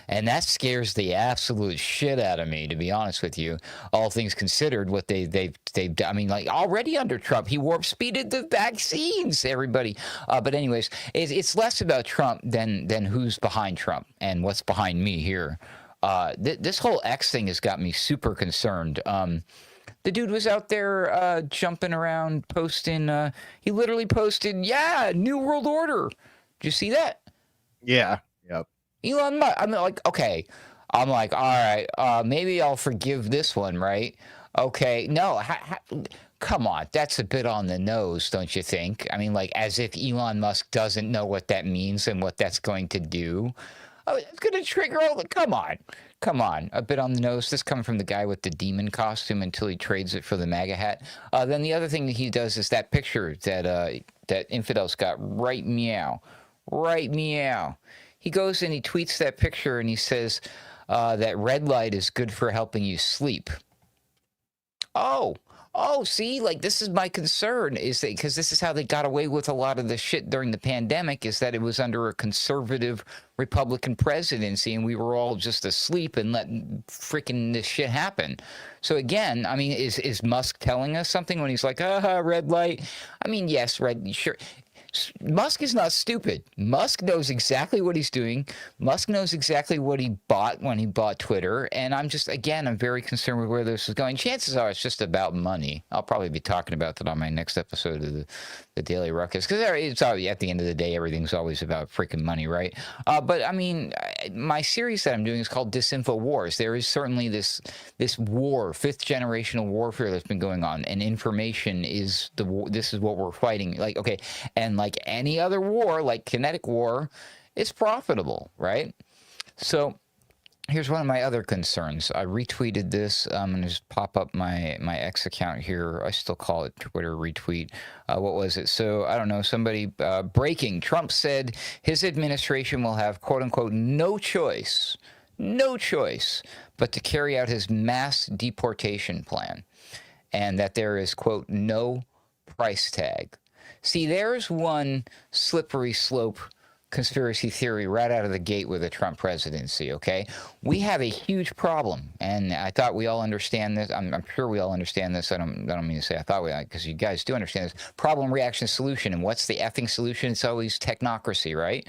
And that scares the absolute shit out of me, to be honest with you. All things considered, what they've I mean, like already under Trump, he warp speeded the vaccines, everybody. But anyways, it's less about Trump than who's behind Trump and what's behind me here. This whole X thing has got me super concerned. The dude was out there jumping around, posting. He literally posted, "Yeah, New World Order." Did you see that? Yeah. Yep. Elon Musk. I'm like, okay. I'm like, all right, maybe I'll forgive this one, right? Okay, no, come on, that's a bit on the nose, don't you think? I mean, like, as if Elon Musk doesn't know what that means and what that's going to do. Oh, it's going to trigger all the, come on, a bit on the nose. This coming from the guy with the demon costume until he trades it for the MAGA hat. Then the other thing that he does is that picture that Infidel's got, right meow. He goes and he tweets that picture and he says that red light is good for helping you sleep. Oh, see, like, this is my concern, is that because this is how they got away with a lot of the shit during the pandemic, is that it was under a conservative Republican presidency and we were all just asleep and letting freaking this shit happen. So again, I mean, is Musk telling us something when he's like, red light? I mean, yes, sure. Musk is not stupid. Musk knows exactly what he's doing. Musk knows exactly what he bought when he bought Twitter. And I'm very concerned with where this is going. Chances are it's just about money. I'll probably be talking about that on my next episode of the Daily Ruckus. Because it's always, at the end of the day, everything's always about freaking money, right? But I mean, my series that I'm doing is called Disinfo Wars. There is certainly this war, fifth generational warfare that's been going on. And information is this is what we're fighting. Like, okay. And like any other war, like kinetic war, it's profitable, right? So here's one of my other concerns. I retweeted this. I'm going to just pop up my X account here. I still call it Twitter retweet. What was it? So I don't know. Somebody breaking. Trump said his administration will have, quote unquote, no choice but to carry out his mass deportation plan. And that there is, quote, no price tag. See, there's one slippery slope conspiracy theory right out of the gate with the Trump presidency, okay? We have a huge problem, and I thought we all understand this. I'm sure we all understand this. I don't mean to say I thought we, because you guys do understand this. Problem, reaction, solution. And what's the effing solution? It's always technocracy, right?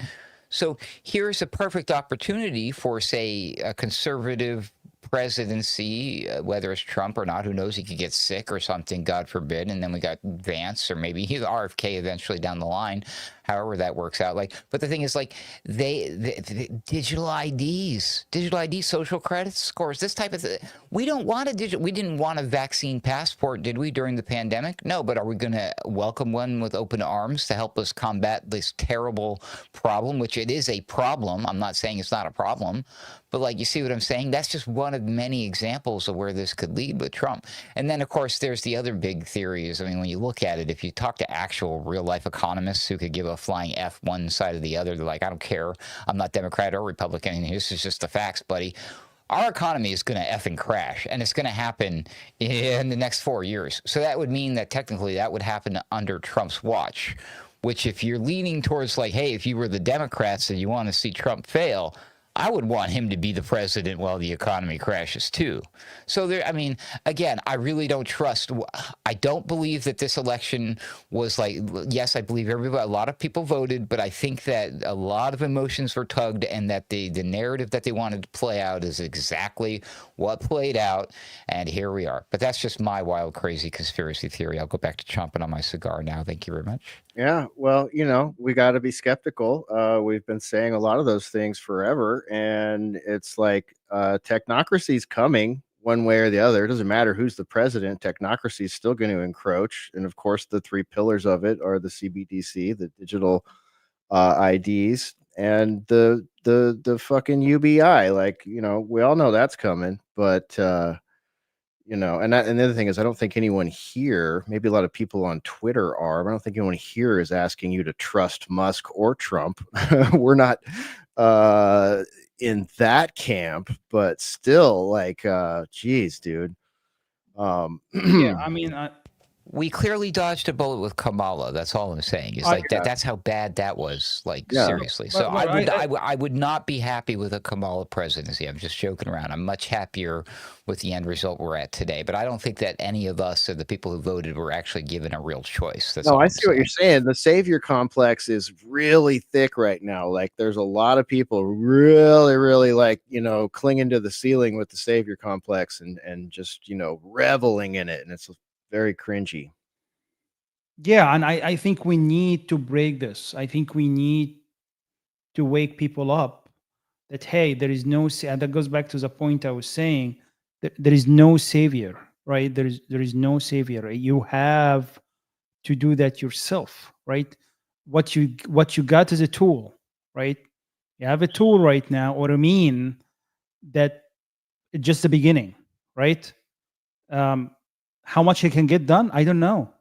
So here's a perfect opportunity for, say, a conservative presidency, whether it's Trump or not, who knows, he could get sick or something, God forbid, and then we got Vance or maybe he's RFK eventually down the line, however that works out. Like, but the thing is, like, the digital IDs, social credit scores, this type of thing. We don't want we didn't want a vaccine passport, did we, during the pandemic? No, but are we going to welcome one with open arms to help us combat this terrible problem, which it is a problem. I'm not saying it's not a problem, but like, you see what I'm saying? That's just one of many examples of where this could lead with Trump. And then, of course, there's the other big theories. I mean, when you look at it, if you talk to actual real-life economists who could give a flying F one side or the other, they're like, I don't care. I'm not Democrat or Republican. This is just the facts, buddy. Our economy is going to effing crash, and it's going to happen in the next 4 years. So that would mean that technically that would happen under Trump's watch, which if you're leaning towards like, hey, if you were the Democrats and you want to see Trump fail, I would want him to be the president while the economy crashes too. So there, I mean, again, I really don't trust. I don't believe that this election was like, yes, I believe everybody, a lot of people voted, but I think that a lot of emotions were tugged and that the narrative that they wanted to play out is exactly what played out. And here we are. But that's just my wild, crazy conspiracy theory. I'll go back to chomping on my cigar now. Thank you very much. Yeah, well, you know, we got to be skeptical. We've been saying a lot of those things forever, and it's like technocracy is coming one way or the other. It doesn't matter who's the president. Technocracy is still going to encroach, and of course, the three pillars of it are the CBDC, the digital IDs, and the fucking UBI. Like, you know, we all know that's coming, but you know, and the other thing is, I don't think anyone here, maybe a lot of people on Twitter are, but I don't think anyone here is asking you to trust Musk or Trump. We're not in that camp, but still, like, geez, dude. Yeah, I mean, we clearly dodged a bullet with Kamala. That's all I'm saying. It's like that. That's how bad that was. Like, seriously. So I would not be happy with a Kamala presidency. I'm just joking around. I'm much happier with the end result we're at today. But I don't think that any of us or the people who voted were actually given a real choice. That's I see what you're saying. The savior complex is really thick right now. Like, there's a lot of people really, really, like, you know, clinging to the ceiling with the savior complex and just, you know, reveling in it. And it's very cringy. Yeah, and I think we need to break this. I think we need to wake people up that, hey, there is no, and that goes back to the point I was saying, that there is no savior, right? There is no savior. You have to do that yourself, right? What you got is a tool, right? You have a tool right now, or a mean that it's just the beginning, right? How much it can get done, I don't know,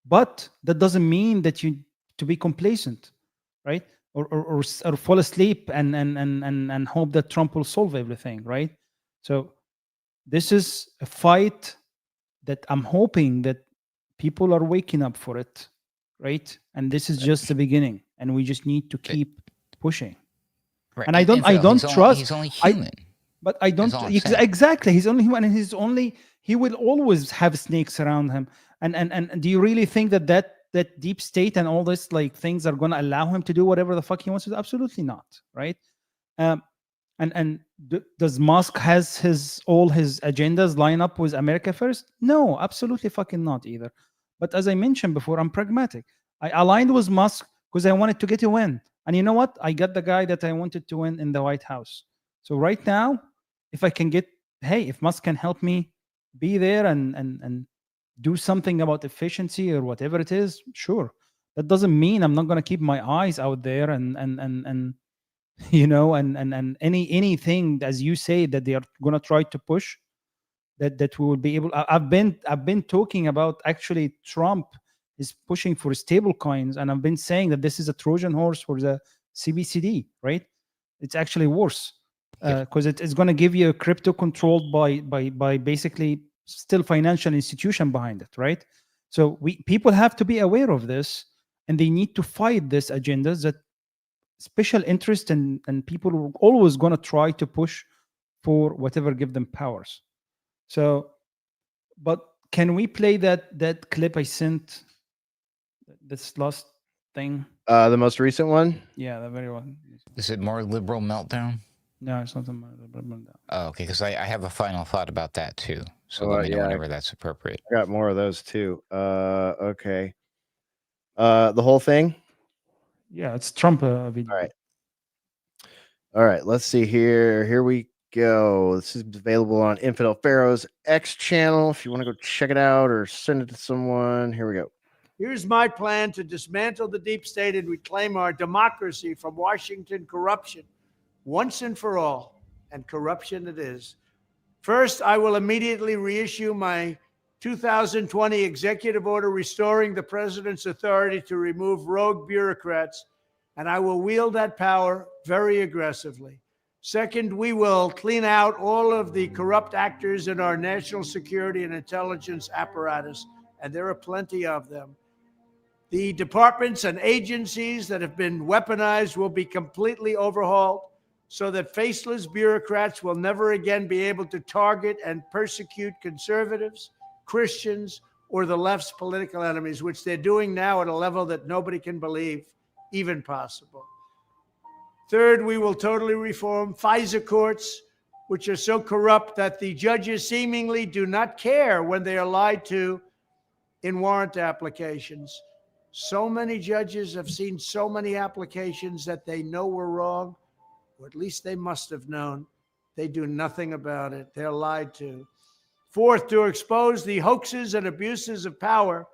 but that doesn't mean that you to be complacent, right? Or fall asleep and hope that Trump will solve everything, right? So this is a fight that I'm hoping that people are waking up for it, right? And this is just the beginning, and we just need to keep pushing. Right. And I don't trust. He's only human. But I don't exactly. He's only human, and he will always have snakes around him. And do you really think that that deep state and all this like things are going to allow him to do whatever the fuck he wants to do? Absolutely not, right? Does Musk has all his agendas line up with America first? No, absolutely fucking not either. But as I mentioned before, I'm pragmatic. I aligned with Musk because I wanted to get a win, and you know what? I got the guy that I wanted to win in the White House. So right now, if I can get, hey, if Musk can help me be there and do something about efficiency or whatever it is, sure. That doesn't mean I'm not going to keep my eyes out there and you know, and anything, as you say, that they are going to try to push, that we will be able. I've been talking about, actually Trump is pushing for stable coins, and I've been saying that this is a Trojan horse for the CBCD, right? It's actually worse because it's going to give you a crypto controlled by basically still financial institution behind it, right? So people have to be aware of this, and they need to fight this agendas that special interest and people are always going to try to push for whatever give them powers. So, but can we play that clip I sent, this last thing? The most recent one? Yeah, the very one. Is it more liberal meltdown? No, it's not the liberal meltdown. Oh, okay, because I have a final thought about that too. So let me know whenever that's appropriate. I got more of those too. Okay. The whole thing? Yeah, it's Trump video. All right, let's see here. Here we go. This is available on Infidel Pharaoh's X channel. If you want to go check it out or send it to someone, here we go. Here's my plan to dismantle the deep state and reclaim our democracy from Washington corruption once and for all. And corruption it is. First, I will immediately reissue my 2020 executive order restoring the president's authority to remove rogue bureaucrats, and I will wield that power very aggressively. Second, we will clean out all of the corrupt actors in our national security and intelligence apparatus, and there are plenty of them. The departments and agencies that have been weaponized will be completely overhauled so that faceless bureaucrats will never again be able to target and persecute conservatives, Christians, or the left's political enemies, which they're doing now at a level that nobody can believe even possible. Third, we will totally reform FISA courts, which are so corrupt that the judges seemingly do not care when they are lied to in warrant applications. So many judges have seen so many applications that they know were wrong, or at least they must have known. They do nothing about it. They're lied to. Fourth, to expose the hoaxes and abuses of power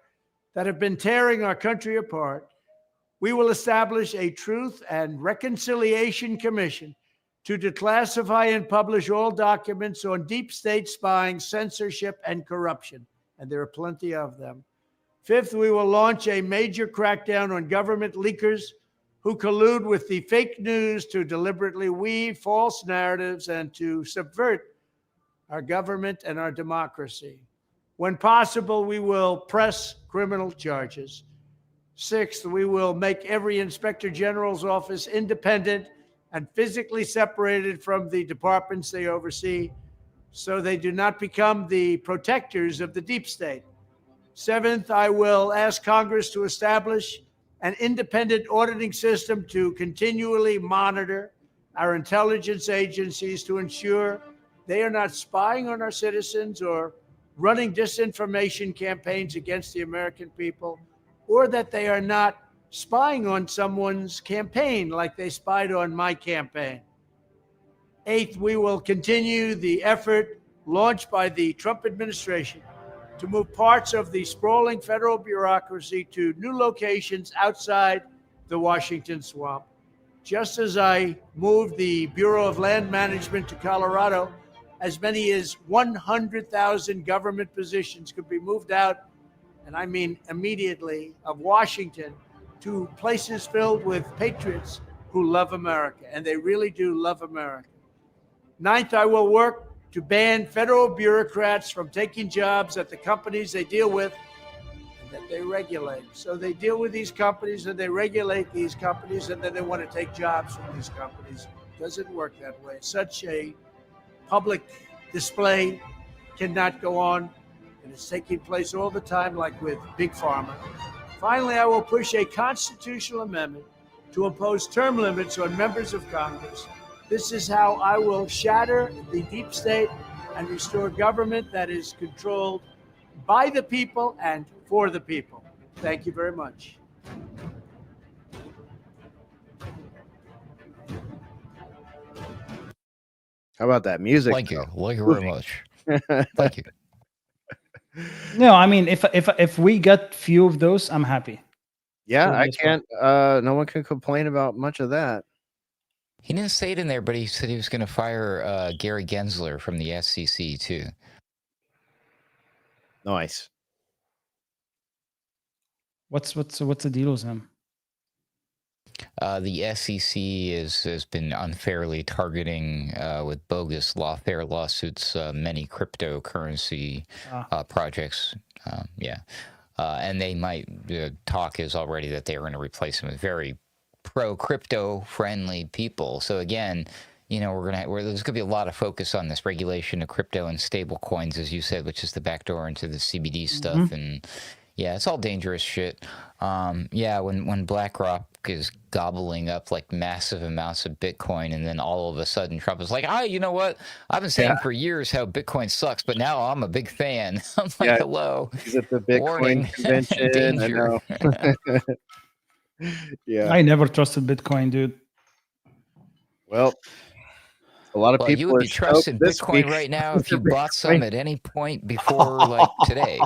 that have been tearing our country apart, we will establish a Truth and Reconciliation Commission to declassify and publish all documents on deep state spying, censorship, and corruption. And there are plenty of them. Fifth, we will launch a major crackdown on government leakers who collude with the fake news to deliberately weave false narratives and to subvert our government and our democracy. When possible, we will press criminal charges. Sixth, we will make every inspector general's office independent and physically separated from the departments they oversee so they do not become the protectors of the deep state. Seventh, I will ask Congress to establish an independent auditing system to continually monitor our intelligence agencies to ensure they are not spying on our citizens or running disinformation campaigns against the American people, or that they are not spying on someone's campaign like they spied on my campaign. Eighth, we will continue the effort launched by the Trump administration to move parts of the sprawling federal bureaucracy to new locations outside the Washington swamp. Just as I moved the Bureau of Land Management to Colorado, as many as 100,000 government positions could be moved out, and I mean immediately, of Washington to places filled with patriots who love America, and they really do love America. Ninth, I will work to ban federal bureaucrats from taking jobs at the companies they deal with and that they regulate. So they deal with these companies and they regulate these companies, and then they want to take jobs from these companies. It doesn't work that way. Such a public display cannot go on, and it's taking place all the time, like with Big Pharma. Finally, I will push a constitutional amendment to impose term limits on members of Congress. This is how I will shatter the deep state and restore government that is controlled by the people and for the people. Thank you very much. How about that music? Thank you. Thank you very much. Thank you. No, I mean, if we got few of those, I'm happy. Yeah, For I this can't. No one can complain about much of that. He didn't say it in there, but he said he was going to fire Gary Gensler from the SEC too. Nice. What's the deal with him? The SEC has been unfairly targeting with bogus lawfare lawsuits many cryptocurrency projects. And they might talk is already that they are going to replace them with very pro-crypto friendly people. So again, you know, there's gonna be a lot of focus on this regulation of crypto and stable coins, as you said, which is the backdoor into the CBD stuff. And yeah, it's all dangerous shit. When BlackRock is gobbling up like massive amounts of Bitcoin, and then all of a sudden Trump is like, you know what? I've been saying for years how Bitcoin sucks, but now I'm a big fan. I'm like, hello. He's at the Bitcoin Warning. convention. Danger. I know. Yeah. I never trusted Bitcoin, dude. Well, a lot of people you would are be trusting this Bitcoin week right now if for you bought some Bitcoin. at any point before like today.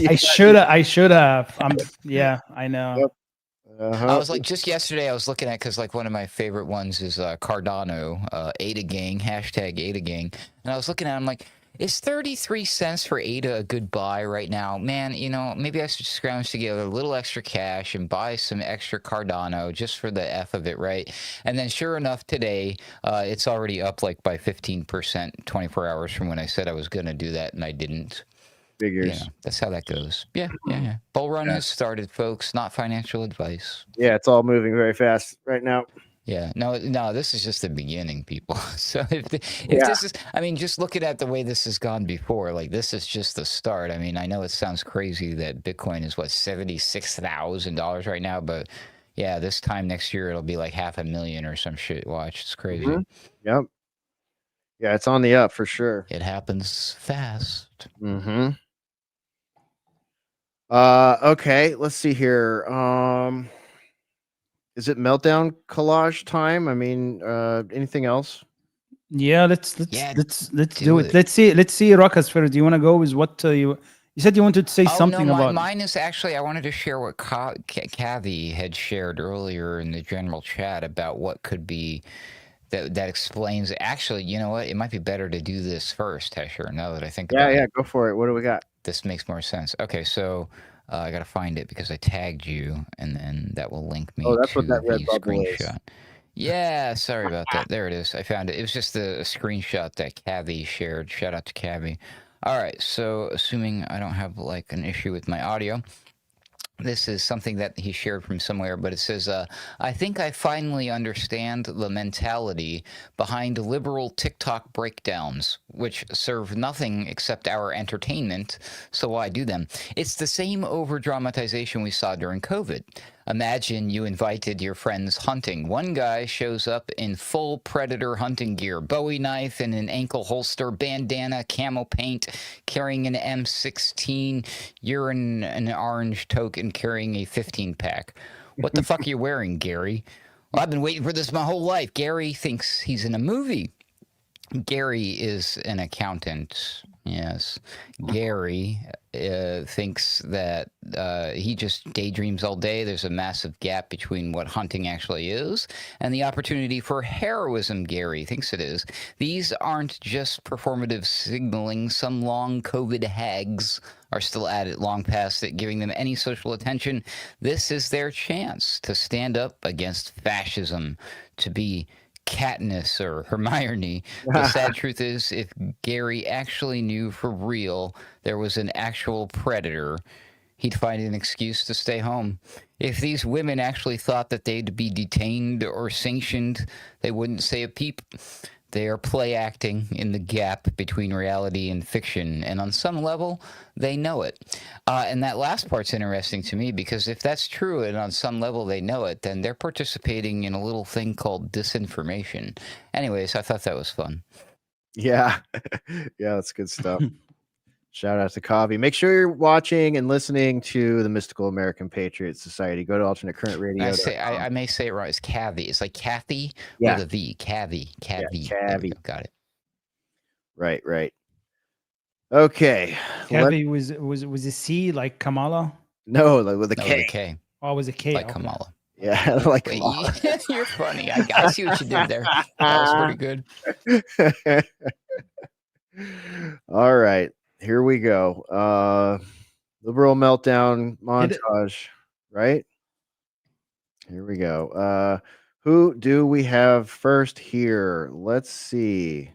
I should have. Yeah, I know. Yep. I was like, just yesterday I was looking at, because like one of my favorite ones is Cardano, ADA Gang, hashtag ADA Gang. And I was looking at it, I'm like, is 33 cents for ADA a good buy right now? Man, you know, maybe I should scrounge together a little extra cash and buy some extra Cardano just for the F of it, right? And then sure enough, today, it's already up like by 15%, 24 hours from when I said I was going to do that, and I didn't. Figures. Yeah, that's how that goes. Yeah. Bull run has started, folks. Not financial advice. Yeah, it's all moving very fast right now. Yeah, no, this is just the beginning, people. So if this is, I mean, just looking at the way this has gone before, like this is just the start. I mean, I know it sounds crazy that Bitcoin is what, $76,000 right now, but yeah, this time next year it'll be like $500,000 or some shit. Watch, it's crazy. Yep. Yeah, it's on the up for sure. It happens fast. Okay, let's see here. Is it meltdown collage time? I mean, anything else? Yeah, let's do it. Let's see Ruckus first. Do you want to go with what you said you wanted to say something about? Mine is actually, I wanted to share what Cavi had shared earlier in the general chat about what could be that explains. Actually, you know what? It might be better to do this first, Hesher, now that I think about it. Yeah, go for it. What do we got? This makes more sense. Okay, so I got to find it because I tagged you, and then that will link me that's to what that red the bubble screenshot. is. Yeah, sorry about that. There it is. I found it. It was just a screenshot that Cavi shared. Shout out to Cavi. All right, so assuming I don't have like an issue with my audio, this is something that he shared from somewhere, but it says, I think I finally understand the mentality behind liberal TikTok breakdowns, which serve nothing except our entertainment, so why do them? It's the same over-dramatization we saw during COVID. Imagine you invited your friends hunting. One guy shows up in full predator hunting gear, Bowie knife and an ankle holster, bandana, camo paint, carrying an M16. You're in an orange token carrying a 15-pack. What the fuck are you wearing, Gary? Well, I've been waiting for this my whole life. Gary thinks he's in a movie. Gary is an accountant. Yes. Gary thinks that he just daydreams all day. There's a massive gap between what hunting actually is and the opportunity for heroism, Gary thinks it is. These aren't just performative signaling. Some long COVID hags are still at it, long past it, giving them any social attention. This is their chance to stand up against fascism, to be Katniss or Hermione. The sad truth is, if Gary actually knew for real there was an actual predator, he'd find an excuse to stay home. If these women actually thought that they'd be detained or sanctioned, they wouldn't say a peep. They are play acting in the gap between reality and fiction, and on some level, they know it. And that last part's interesting to me because if that's true and on some level they know it, then they're participating in a little thing called disinformation. Anyways, I thought that was fun. Yeah. Yeah, that's good stuff. Shout out to Coffee. Make sure you're watching and listening to the Mystical American Patriot Society. Go to alternate current radio. I may say it wrong. It's Kathy. It's like Kathy Yeah. with a V. Kathy. Yeah, There we go. Got it. Right. Okay. Kathy was a C like Kamala? No, like with a No, K. with a K. Oh, it was a K. Like okay. Kamala. Yeah, like Wait, Kamala. you're funny. I see what you did there. That was pretty good. All right. Here we go. Liberal meltdown montage, right? Here we go. Who do we have first here? Let's see.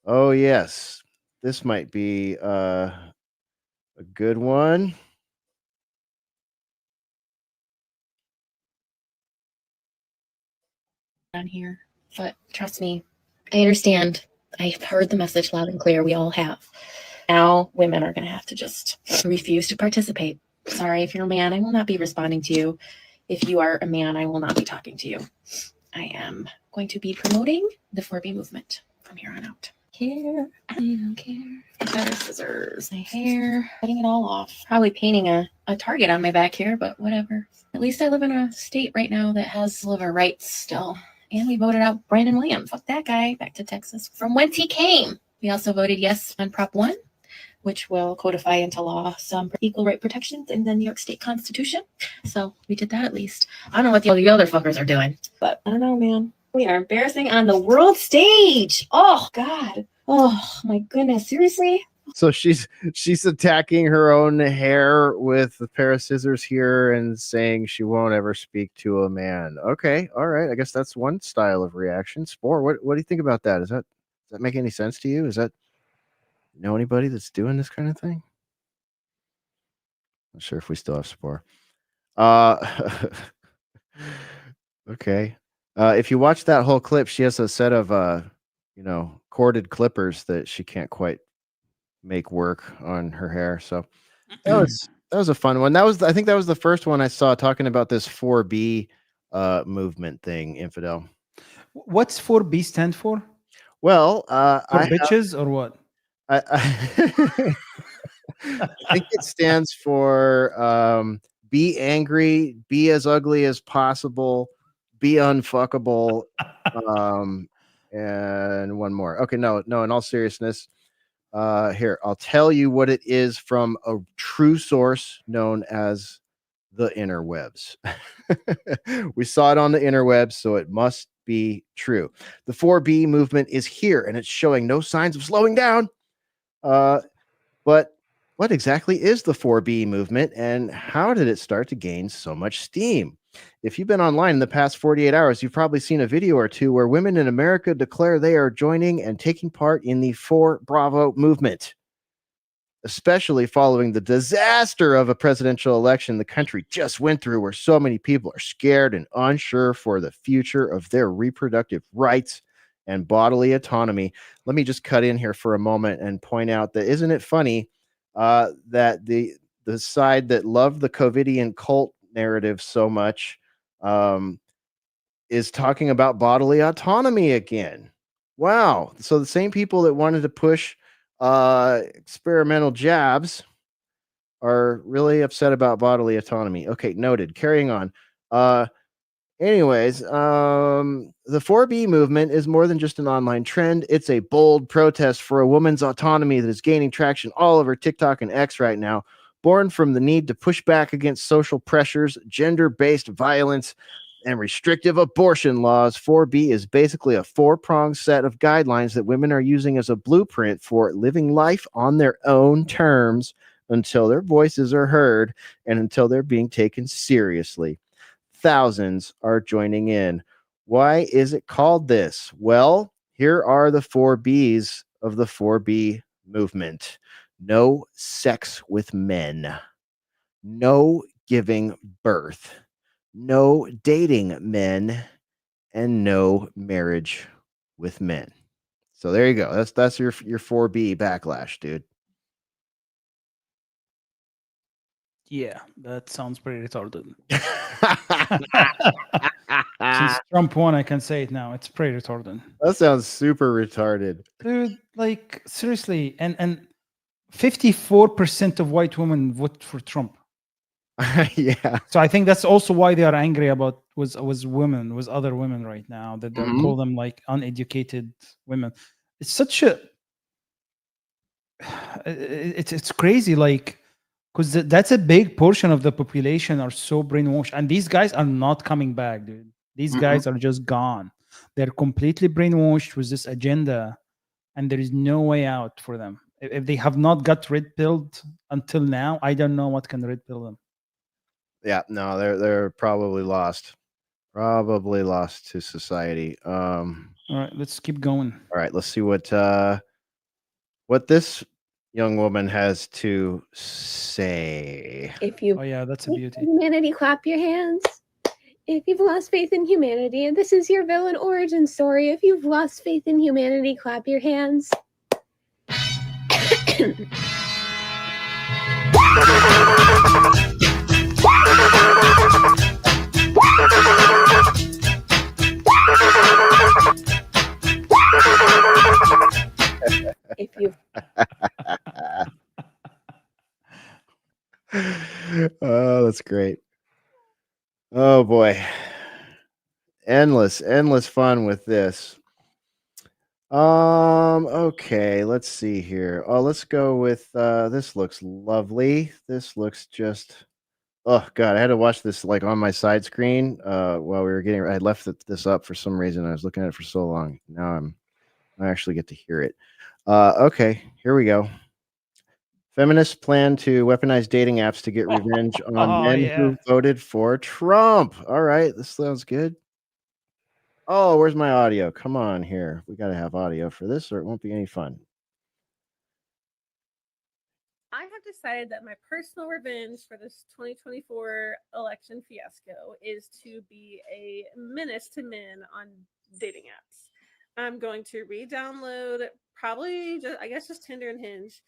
Oh, yes. This might be a good one. On here, but trust me, I understand. I've heard the message loud and clear. We all have. Now women are going to have to just refuse to participate. Sorry, if you're a man, I will not be responding to you. If you are a man, I will not be talking to you. I am going to be promoting the 4B movement from here on out. Care, I don't care. Better scissors, my hair, cutting it all off. Probably painting a target on my back here, but whatever. At least I live in a state right now that has liver rights still. And we voted out Brandon Williams. Fuck that guy. Back to Texas from whence he came. We also voted yes on Prop 1, which will codify into law some equal right protections in the New York State Constitution. So we did that at least. I don't know what the other fuckers are doing, but I don't know, man. We are embarrassing on the world stage. Oh, God. Oh, my goodness. Seriously? So she's attacking her own hair with a pair of scissors here and saying she won't ever speak to a man. Okay, all right. I guess that's one style of reaction. Spore, what do you think about that? Does that make any sense to you? Know anybody that's doing this kind of thing? Not sure if we still have Spore. Okay. If you watch that whole clip, she has a set of corded clippers that she can't quite make work on her hair. So that was a fun one. I think that was the first one I saw talking about this 4B movement thing, Infidel. What's 4B stand for? Well, bitches or what? I think it stands for be angry, be as ugly as possible, be unfuckable, and one more. Okay, no, in all seriousness, here, I'll tell you what it is from a true source known as the interwebs. We saw it on the interwebs, so it must be true. The 4B movement is here, and it's showing no signs of slowing down. But what exactly is the 4B movement, and how did it start to gain so much steam? If you've been online in the past 48 hours, you've probably seen a video or two where women in America declare they are joining and taking part in the 4 Bravo movement, especially following the disaster of a presidential election the country just went through, where so many people are scared and unsure for the future of their reproductive rights and bodily autonomy. Let me just cut in here for a moment and point out that isn't it funny that the side that loved the COVIDian cult narrative so much is talking about bodily autonomy again. Wow. So the same people that wanted to push experimental jabs are really upset about bodily autonomy. Okay, noted. Carrying on. Anyways, the 4B movement is more than just an online trend. It's a bold protest for a woman's autonomy that is gaining traction all over TikTok and X right now, born from the need to push back against social pressures, gender-based violence, and restrictive abortion laws. 4B is basically a 4-pronged set of guidelines that women are using as a blueprint for living life on their own terms until their voices are heard and until they're being taken seriously. Thousands are joining in. Why is it called this? Well, here are the 4Bs of the 4B movement. No sex with men. No giving birth. No dating men. And no marriage with men. So there you go. That's your 4B backlash, dude. Yeah, that sounds pretty retarded. Since Trump won, I can say it now. It's pretty retarded. That sounds super retarded. Dude, like seriously, and 54% of white women vote for Trump. Yeah. So I think that's also why they are angry about was women, was other women right now, that they call them like uneducated women. It's such a it's crazy, like, because that's a big portion of the population are so brainwashed, and these guys are not coming back, dude. These guys are just gone. They're completely brainwashed with this agenda, and there is no way out for them. If they have not got red pilled until now, I don't know what can red pill them. Yeah, no, they're probably lost. Probably lost to society. All right, let's keep going. All right, let's see what this young woman has to say. If you Oh yeah, that's a beauty. humanity, clap your hands. If you've lost faith in humanity, and this is your villain origin story, if you've lost faith in humanity, clap your hands. If you Oh, that's great. Oh boy. Endless fun with this. Okay, let's see here. Oh, let's go with this looks lovely. This looks just, oh god, I had to watch this like on my side screen while we were getting, I left this up for some reason. I was looking at it for so long. Now I actually get to hear it. Okay, here we go. Feminists plan to weaponize dating apps to get revenge on men who voted for Trump. All right, this sounds good. Oh, where's my audio? Come on here. We got to have audio for this or it won't be any fun. I have decided that my personal revenge for this 2024 election fiasco is to be a menace to men on dating apps. I'm going to re-download probably just Tinder and Hinge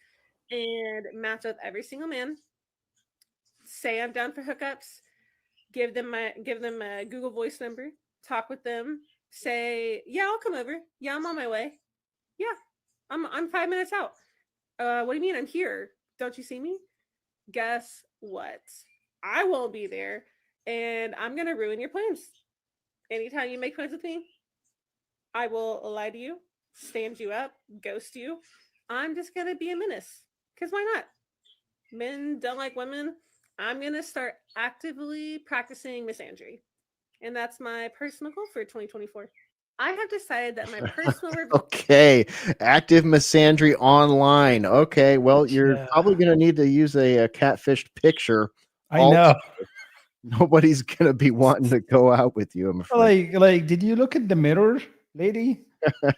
and match with every single man. Say I'm down for hookups. Give them a Google Voice number. Talk with them. Say, yeah, I'll come over. Yeah, I'm on my way. Yeah, I'm 5 minutes out. What do you mean? I'm here. Don't you see me? Guess what? I won't be there, and I'm gonna ruin your plans. Anytime you make plans with me, I will lie to you, stand you up, ghost you. I'm just gonna be a menace. Because why not? Men don't like women. I'm gonna start actively practicing misandry. And that's my personal goal for 2024. I have decided that my personal Okay, active misandry online. Okay, well, you're probably going to need to use a catfished picture. I know. Nobody's going to be wanting to go out with you, I'm afraid. Like, did you look at the mirror, lady?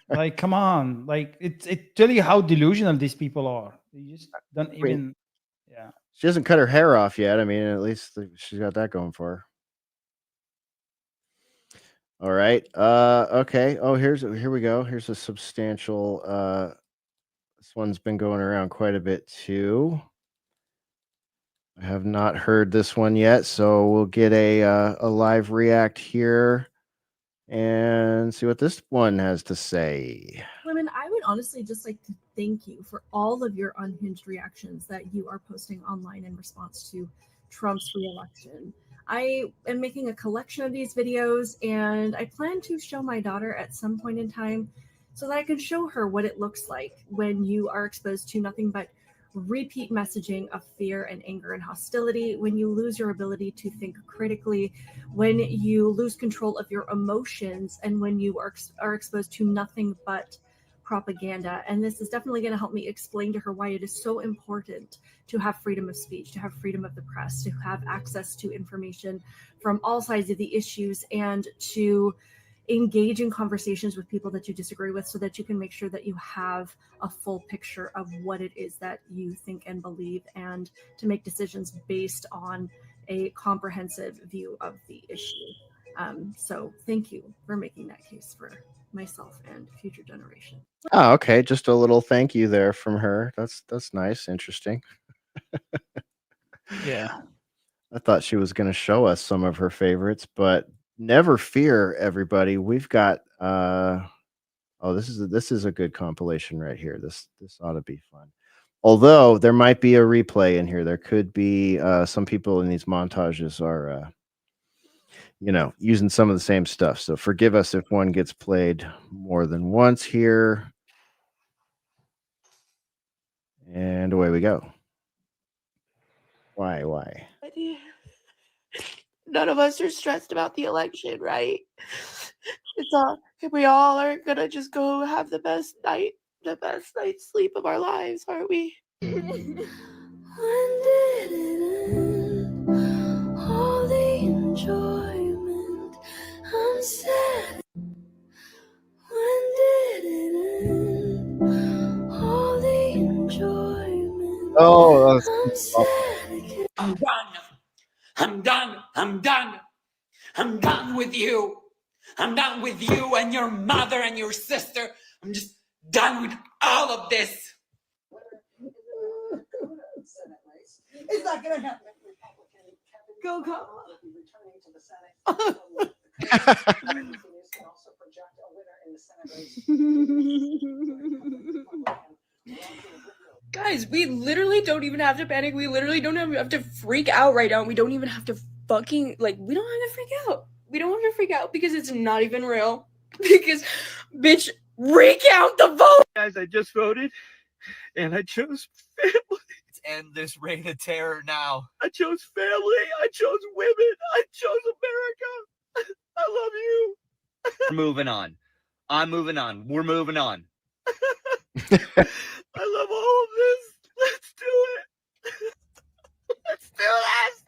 Like, come on. Like, it tell you how delusional these people are. You just don't even. Yeah. She hasn't cut her hair off yet. I mean, at least she's got that going for her. All right. Okay. Oh, here we go. Here's a substantial this one's been going around quite a bit too. I have not heard this one yet, so we'll get a live react here and see what this one has to say. Women, I would honestly just like to thank you for all of your unhinged reactions that you are posting online in response to Trump's re-election. I am making a collection of these videos, and I plan to show my daughter at some point in time so that I can show her what it looks like when you are exposed to nothing but repeat messaging of fear and anger and hostility, when you lose your ability to think critically, when you lose control of your emotions, and when you are exposed to nothing but propaganda. And this is definitely going to help me explain to her why it is so important to have freedom of speech, to have freedom of the press, to have access to information from all sides of the issues, and to engage in conversations with people that you disagree with so that you can make sure that you have a full picture of what it is that you think and believe, and to make decisions based on a comprehensive view of the issue. So thank you for making that case for myself and future generations. Oh, okay. Just a little thank you there from her. That's nice. Interesting. Yeah. I thought she was going to show us some of her favorites, but never fear, everybody. We've got oh, this is a good compilation right here. This ought to be fun. Although there might be a replay in here. There could be some people in these montages are using some of the same stuff. So forgive us if one gets played more than once here. And away we go. Why? None of us are stressed about the election, right? It's all we all are gonna just go have the best night's sleep of our lives, aren't we? When did it end? All the enjoyment. I'm sad. When did it end? All the enjoyment. Oh, I'm sad again. I'm done. I'm done. I'm done. I'm done with you. I'm done with you and your mother and your sister. I'm just done with all of this. It's not going to happen. Go, go. Guys, we literally don't even have to panic. We literally don't have to freak out right now. We don't even have to fucking, we don't have to freak out. We don't have to freak out because it's not even real. Because, bitch, recount the vote! Guys, I just voted, and I chose family. Let's end this reign of terror now. I chose family. I chose women. I chose America. I love you. We're moving on. I'm moving on. We're moving on. I love all of this. Let's do it. Let's do this.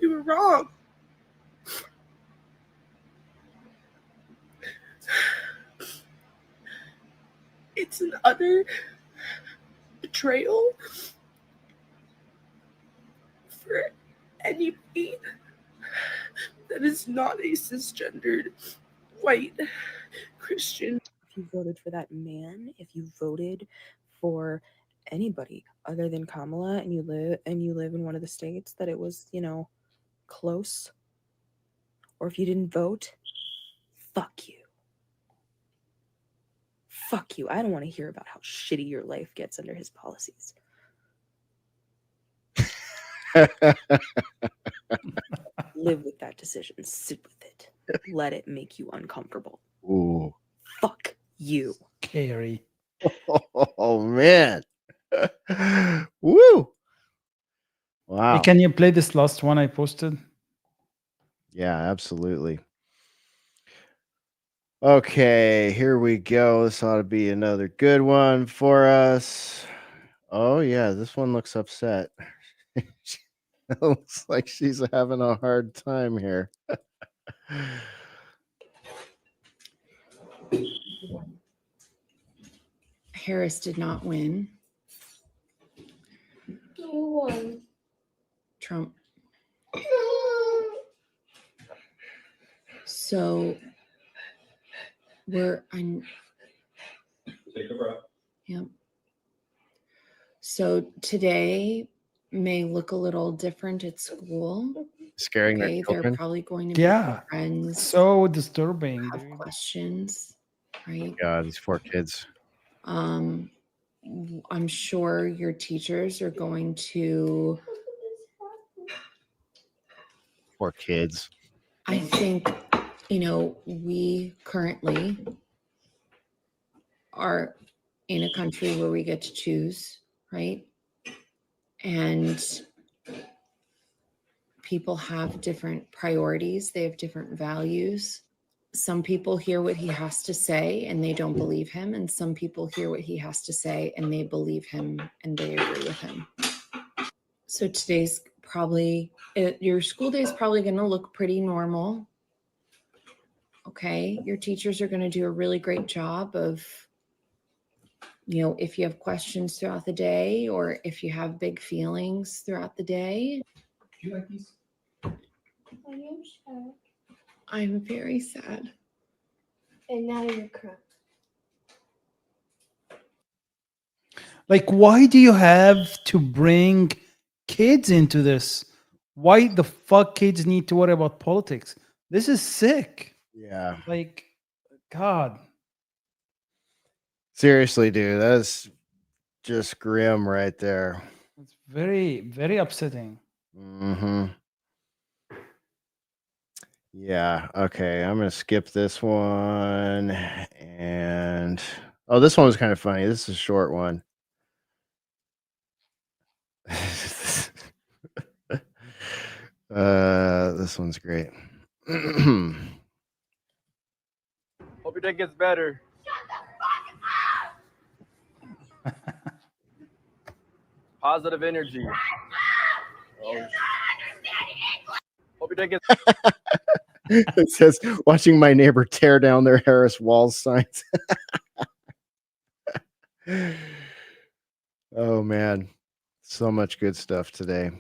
We were wrong. It's an utter betrayal for anybody that is not a cisgendered white Christian. If you voted for that man, if you voted for anybody other than Kamala, and you live in one of the states that it was, close, or if you didn't vote, fuck you. Fuck you. I don't want to hear about how shitty your life gets under his policies. Live with that decision. Sit with it. Let it make you uncomfortable. Ooh. Fuck you. Scary. Oh man. Woo. Wow. Hey, can you play this last one I posted? Yeah, absolutely. Okay, here we go. This ought to be another good one for us. Oh yeah, this one looks upset. It looks like she's having a hard time here. Harris did not win. Who won? Trump. So Take a breath. Yep. So today may look a little different at school. Scaring their They're children. probably going to be Yeah. friends. So disturbing. Have questions, right? God, these poor kids. I'm sure your teachers are going to. Poor kids. I think, we currently are in a country where we get to choose, right? And people have different priorities. They have different values. Some people hear what he has to say and they don't believe him. And some people hear what he has to say and they believe him and they agree with him. So today's your school day is probably going to look pretty normal. Okay. Your teachers are going to do a really great job of, if you have questions throughout the day or if you have big feelings throughout the day. Do you like these? I am sad. I'm very sad. And now you're crying. Like, why do you have to bring kids into this? Why the fuck kids need to worry about politics? This is sick. Yeah. Like, God. Seriously, dude, that's just grim right there. It's very, very upsetting. Mm-hmm. Yeah. Okay. I'm gonna skip this one. And oh, this one was kind of funny. This is a short one. This one's great. Hope your day gets better. Positive energy. Oh. Hope your day gets. It says, watching my neighbor tear down their Harris Walls signs. Oh, man. So much good stuff today.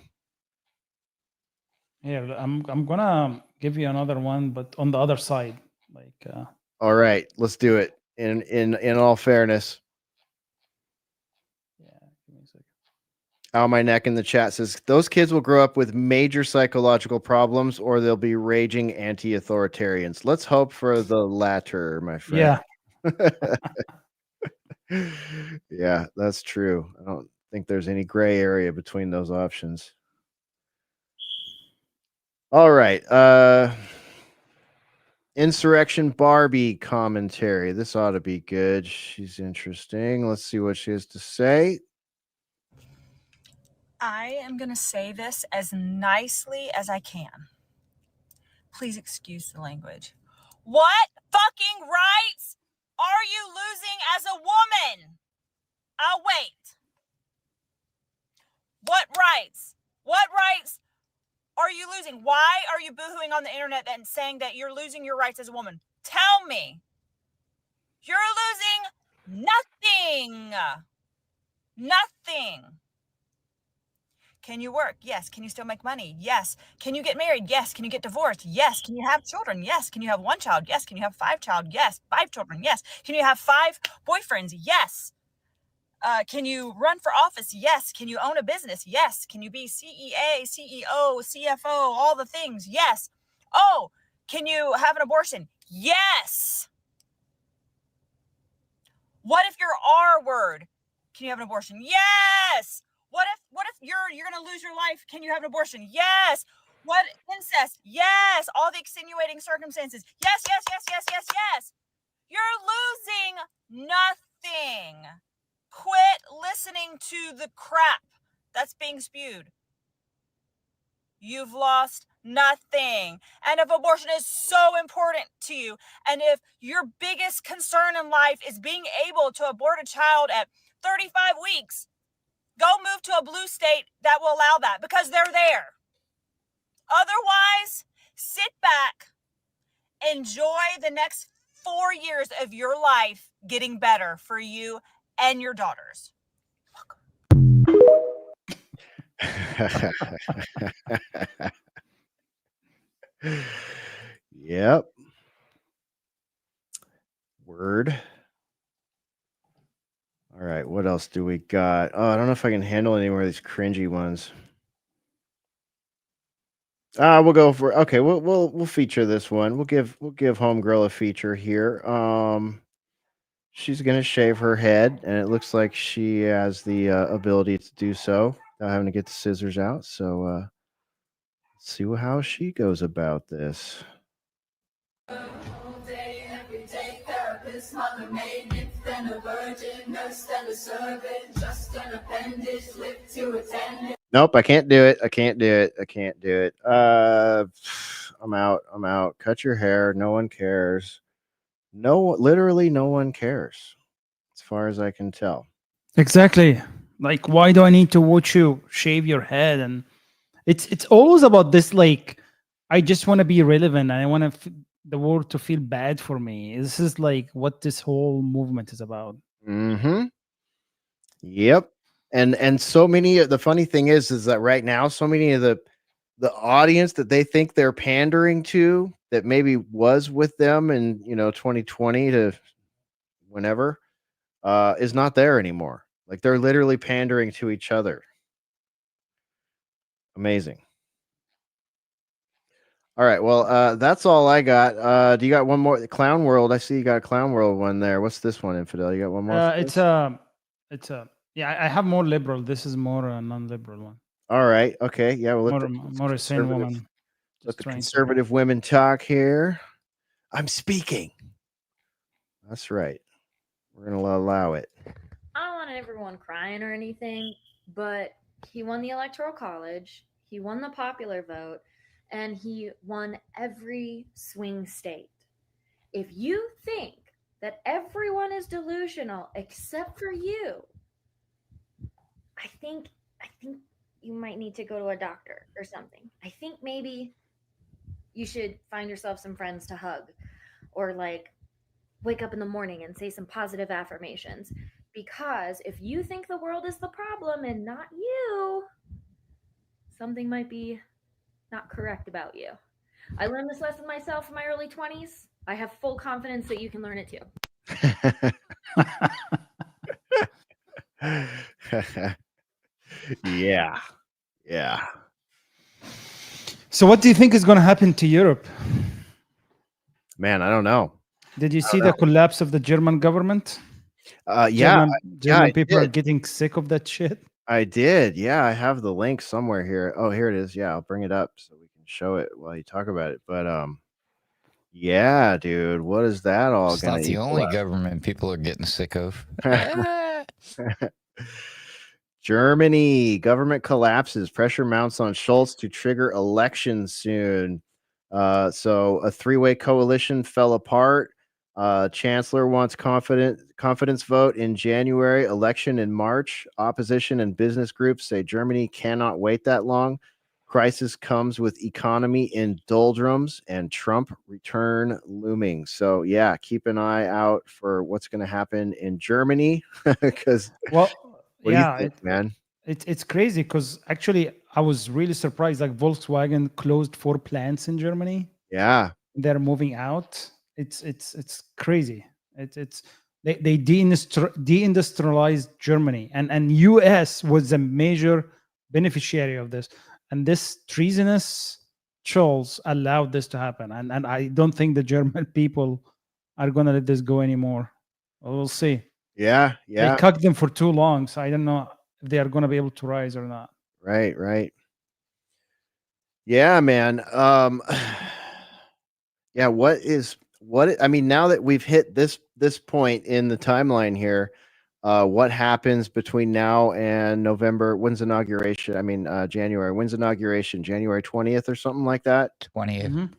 Here, I'm gonna give you another one, but on the other side. Like, All right, let's do it. In all fairness. Ow, my neck in the chat says those kids will grow up with major psychological problems or they'll be raging anti-authoritarians. Let's hope for the latter, my friend. yeah. Yeah, that's true. I don't think there's any gray area between those options. All right. Insurrection Barbie commentary. This ought to be good. She's interesting. Let's see what she has to say. I am going to say this as nicely as I can. Please excuse the language. What fucking rights are you losing as a woman? I'll wait. What rights? What rights are you losing? Why are you boohooing on the internet and saying that you're losing your rights as a woman? Tell me. You're losing nothing. Nothing. Can you work? Yes. Can you still make money? Yes. Can you get married? Yes. Can you get divorced? Yes. Can you have children? Yes. Can you have one child? Yes. Can you have 5 children? Yes. 5 children? Yes. Can you have 5 boyfriends? Yes. Can you run for office? Yes. Can you own a business? Yes. Can you be CEA, CEO, CFO, all the things? Yes. Oh, can you have an abortion? Yes. What if you're R word? Can you have an abortion? Yes. What if you're going to lose your life? Can you have an abortion? Yes. What incest? Yes. All the extenuating circumstances. Yes, yes, yes, yes, yes, yes. You're losing nothing. Quit listening to the crap that's being spewed. You've lost nothing. And if abortion is so important to you, and if your biggest concern in life is being able to abort a child at 35 weeks, go move to a blue state that will allow that because they're there. Otherwise, sit back, enjoy the next 4 years of your life getting better for you and your daughters. Yep. Word. All right, what else do we got? Oh, I don't know if I can handle any more of these cringy ones. We'll go for okay. We'll feature this one. We'll give Homegirl a feature here. She's gonna shave her head, and it looks like she has the ability to do so without having to get the scissors out. So let's see how she goes about this. Nope, I can't do it. I can't do it. I can't do it. I'm out. I'm out. Cut your hair. No one cares. Literally no one cares, as far as I can tell. Exactly. Like, why do I need to watch you shave your head? And it's always about this. Like, I just want to be relevant. And I want the world to feel bad for me. This is like what this whole movement is about. Mm-hmm. Yep. And so many. The funny thing is that right now, so many of the the audience that they think they're pandering to, that maybe was with them in 2020 to whenever, is not there anymore. Like they're literally pandering to each other. Amazing. All right, well, that's all I got. Do you got one more? Clown World. I see you got a Clown World one there. What's this one, Infidel? You got one more? for It's us? yeah. I have more liberal. This is more a non-liberal one. All right. Okay. Yeah. Well, let More a sane woman. Let the trying to- conservative women talk here. I'm speaking. That's right. We're gonna allow it. I don't want everyone crying or anything, but he won the Electoral College, he won the popular vote, and he won every swing state. If you think that everyone is delusional except for you, I think you might need to go to a doctor or something. I think maybe you should find yourself some friends to hug, or like wake up in the morning and say some positive affirmations. Because if you think the world is the problem and not you, something might be not correct about you. I learned this lesson myself in my early 20s. I have full confidence that you can learn it too. Yeah. So, what do you think is going to happen to Europe? Man, I don't know. Did you see the collapse of the German government? Yeah. German people are getting sick of that shit. I did. Yeah, I have the link somewhere here. Oh, here it is. Yeah, I'll bring it up so we can show it while you talk about it. But yeah, dude, what is that all It's gonna not the equal only out? government people are getting sick of. Germany government collapses. Pressure mounts on Schultz to trigger elections soon. So a three-way coalition fell apart. Chancellor wants confidence vote in January, election in March. Opposition and business groups say Germany cannot wait that long. Crisis comes with economy in doldrums and Trump return looming. So yeah, keep an eye out for what's going to happen in Germany because what do you think, man? It's crazy because actually I was really surprised. Like Volkswagen closed 4 plants in Germany. Yeah, they're moving out. It's crazy. They deindustrialized Germany, and US was a major beneficiary of this. And this treasonous Scholz allowed this to happen. And I don't think the German people are gonna let this go anymore. Well, we'll see. Yeah. They cucked them for too long, so I don't know if they are gonna be able to rise or not. Right. Yeah, man. Yeah, I mean, now that we've hit this point in the timeline here, what happens between now and November? When's inauguration? I mean, January. When's inauguration? January 20th or something like that? 20th.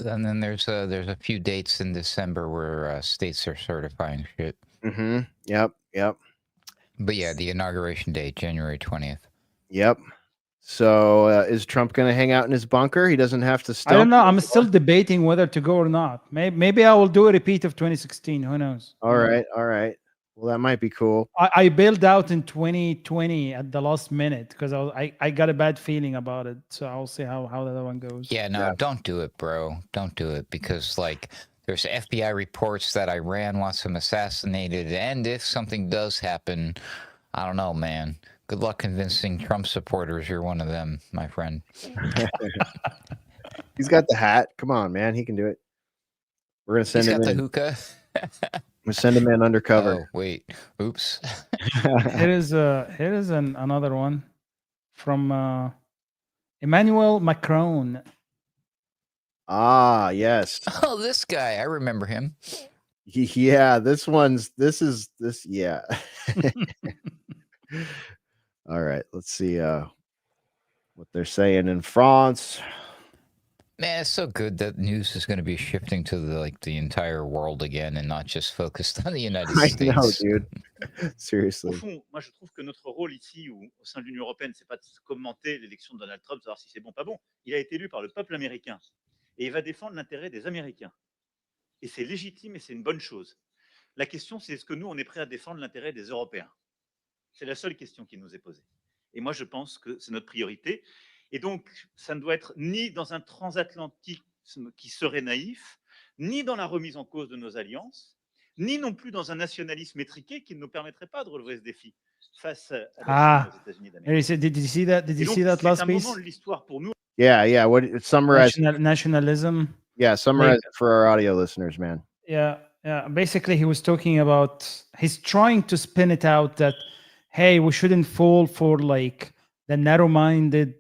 And then there's a few dates in December where states are certifying shit. Mm-hmm. Yep. But yeah, the inauguration date, January 20th. Yep. So is Trump going to hang out in his bunker? He doesn't have to stump. I don't know. I'm still debating whether to go or not. Maybe I will do a repeat of 2016. Who knows? All right. Well, that might be cool. I bailed out in 2020 at the last minute because I got a bad feeling about it. So I'll see how that one goes. Yeah, no, don't do it, bro. Don't do it because like there's FBI reports that Iran wants him assassinated, and if something does happen, I don't know, man. Good luck convincing Trump supporters you're one of them, my friend. He's got the hat. Come on, man. He can do it. We're going to send him in. He's got the hookah. We're send him in undercover. Oh, wait. Oops. Here is another one from Emmanuel Macron. Ah, yes. Oh, this guy. I remember him. Yeah, this. Yeah. All right, let's see what they're saying in France. Man, it's so good that news is going to be shifting to the entire world again and not just focused on the United States. I know, dude. Seriously. Au fond, moi je trouve que notre rôle ici au sein de l'Union européenne, c'est pas de commenter l'élection de Donald Trump, savoir si c'est bon ou pas bon. Il a été élu par le peuple américain et il va défendre l'intérêt des Américains. Et c'est légitime et c'est une bonne chose. La question, c'est est-ce que nous, on est prêt à défendre l'intérêt des Européens? C'est la seule question qui nous est posée. Et moi, je pense que c'est notre priorité. Et donc, ça ne doit être ni dans un transatlantisme qui serait naïf, ni dans la remise en cause de nos alliances, ni non plus dans un nationalisme étriqué qui ne nous permettrait pas de relever ce défi face à la Chine et aux États-Unis d'Amérique. Did you see that? Did you Et donc, see that c'est last un piece? moment de l'histoire pour nous. Yeah. What summarize? Nationalism. Yeah, summarize it for our audio listeners, man. Yeah. Basically, he was talking about, he's trying to spin it out that, hey, we shouldn't fall for like the narrow-minded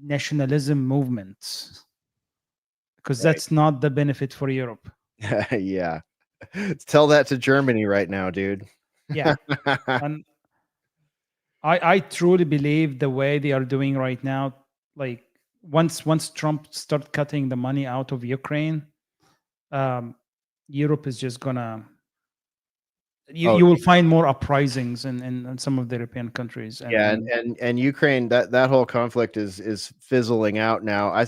nationalism movements, because that's not the benefit for Europe. Yeah. Tell that to Germany right now, dude. Yeah. And I truly believe the way they are doing right now, like once Trump start cutting the money out of Ukraine, Europe is just gonna, you will find more uprisings in some of the European countries. And Ukraine, that whole conflict is fizzling out now. I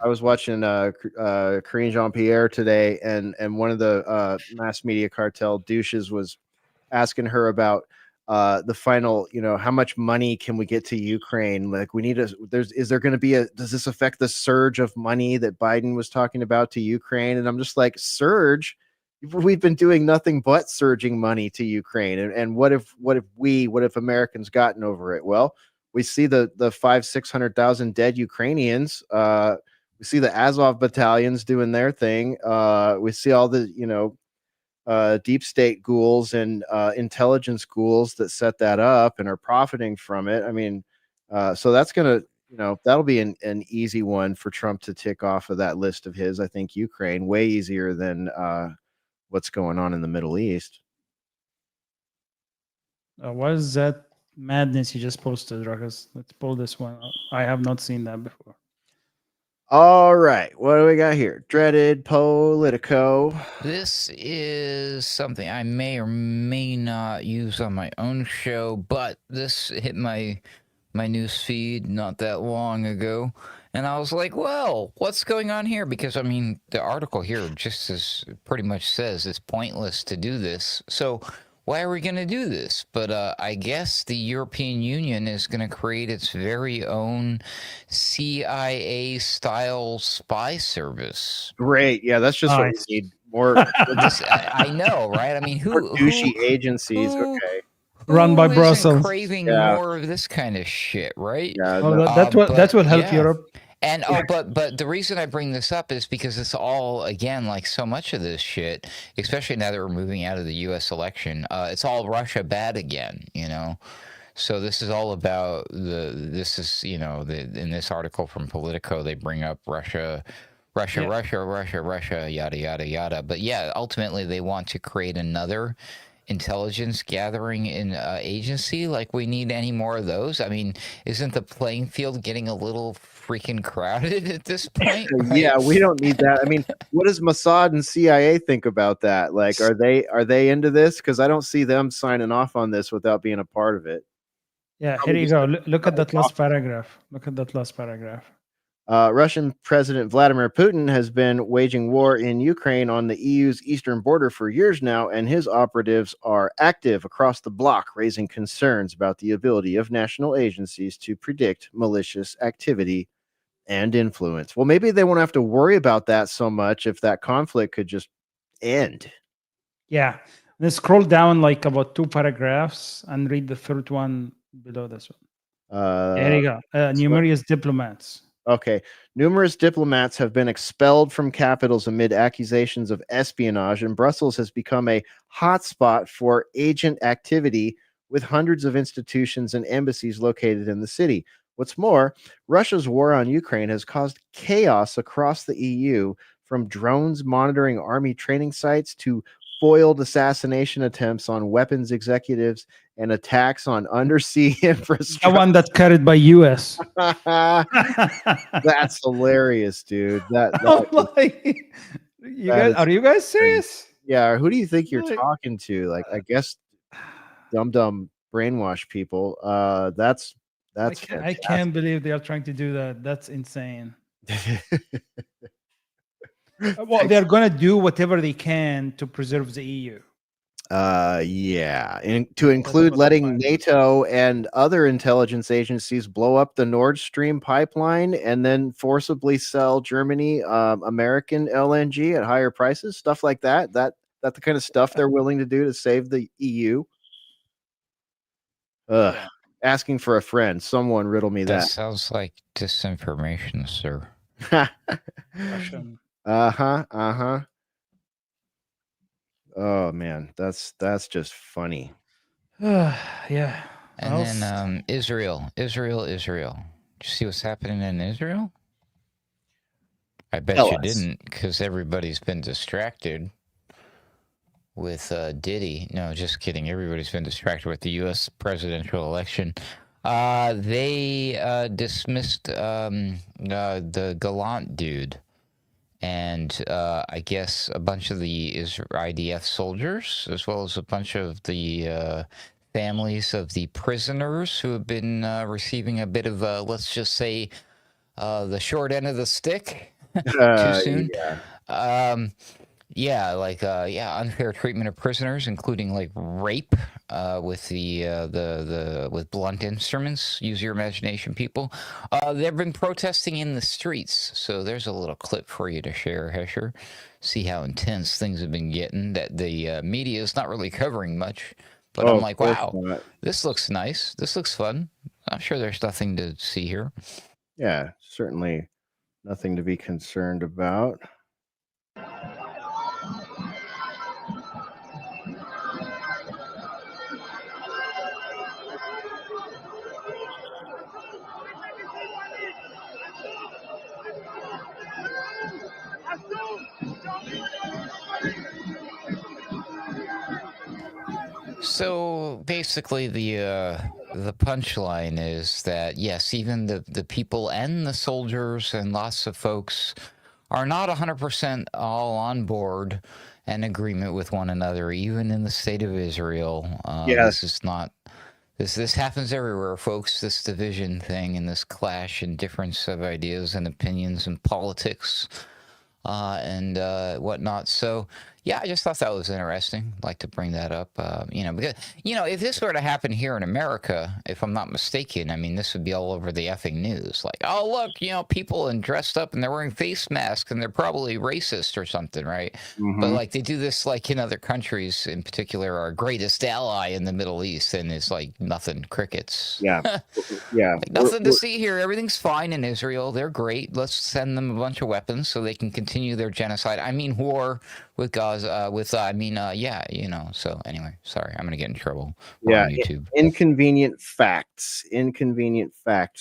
was watching Karine Jean-Pierre today, and one of the mass media cartel douches was asking her about the final, how much money can we get to Ukraine? Like, we need is there going to be does this affect the surge of money that Biden was talking about to Ukraine? And I'm just like, surge? We've been doing nothing but surging money to Ukraine. And what if Americans gotten over it? Well, we see the 500,000-600,000 dead Ukrainians. We see the Azov battalions doing their thing. We see all the, deep state ghouls and intelligence ghouls that set that up and are profiting from it. I mean, so that's going to, that'll be an easy one for Trump to tick off of that list of his. I think Ukraine, way easier than what's going on in the Middle East. What is that madness you just posted, Ruckus? Let's pull this one up. I have not seen that before. All right, what do we got here? Dreaded Politico. This is something I may or may not use on my own show, but this hit my news feed not that long ago, and I was like, well, what's going on here? Because, I mean, the article here just pretty much says it's pointless to do this. So why are we going to do this? But I guess the European Union is going to create its very own CIA-style spy service. Great. Yeah, that's just what we need. More. I know, right? I mean, who douchey agencies? Okay. Run by Brussels. Craving more of this kind of shit, right? Yeah, that will help Europe. And but the reason I bring this up is because it's all, again, like so much of this shit, especially now that we're moving out of the U.S. election, it's all Russia bad again, So this is all about in this article from Politico, they bring up Russia, yada yada yada. But yeah, ultimately they want to create another intelligence gathering in agency. Like, we need any more of those? I mean, isn't the playing field getting a little freaking crowded at this point? Right? Yeah, we don't need that. I mean, what does Mossad and CIA think about that? Like, are they into this? Because I don't see them signing off on this without being a part of it. Yeah, here you go. Look at that last paragraph. Russian President Vladimir Putin has been waging war in Ukraine on the EU's eastern border for years now, and his operatives are active across the bloc, raising concerns about the ability of national agencies to predict malicious activity and influence. Well, maybe they won't have to worry about that so much if that conflict could just end. Yeah. Then scroll down like about 2 paragraphs and read the third one below this one. There you go. Numerous diplomats. Okay. Numerous diplomats have been expelled from capitals amid accusations of espionage, and Brussels has become a hotspot for agent activity with hundreds of institutions and embassies located in the city. What's more, Russia's war on Ukraine has caused chaos across the EU, from drones monitoring army training sites to foiled assassination attempts on weapons executives and attacks on undersea infrastructure. The one that's carried by US. That's hilarious, dude. Are you guys serious? Yeah. Who do you think you're talking to? Like, I guess dumb brainwash people. That's I can't believe they are trying to do that. That's insane. Well, they're going to do whatever they can to preserve the EU. Yeah, to include letting NATO and other intelligence agencies blow up the Nord Stream pipeline and then forcibly sell Germany American LNG at higher prices, stuff like that. That's the kind of stuff they're willing to do to save the EU. Ugh. Asking for a friend. Someone riddle me That that. sounds like disinformation, sir. Russian. Uh-huh. Oh man, that's just funny. Yeah. And then Israel. Did you see what's happening in Israel? I bet Tell you us. didn't, because everybody's been distracted with Diddy. No, just kidding. Everybody's been distracted with the U.S. presidential election. They dismissed the Gallant dude, and I guess a bunch of the IDF soldiers, as well as a bunch of the families of the prisoners who have been receiving a bit of, let's just say, the short end of the stick. Too soon. Unfair treatment of prisoners, including like rape with with blunt instruments. Use your imagination, people. They've been protesting in the streets, so there's a little clip for you to share, Hesher. See how intense things have been getting. That the media is not really covering much, but I'm like, wow, this looks nice. This looks fun. I'm sure there's nothing to see here. Yeah, certainly nothing to be concerned about. So basically, the punchline is that yes, even the people and the soldiers and lots of folks are not 100% all on board and agreement with one another, even in the state of Israel. This is not. This happens everywhere, folks. This division thing and this clash and difference of ideas and opinions and politics and whatnot. So, yeah, I just thought that was interesting. Like to bring that up, because if this were to happen here in America, if I'm not mistaken, I mean, this would be all over the effing news. Like, oh look, people and dressed up and they're wearing face masks and they're probably racist or something, right? But like they do this like in other countries, in particular, our greatest ally in the Middle East, and it's like nothing, crickets. Yeah, yeah, like nothing to see here. Everything's fine in Israel. They're great. Let's send them a bunch of weapons so they can continue their genocide. I mean, war with Gaza. So anyway, sorry, I'm gonna get in trouble. We're on YouTube. Inconvenient facts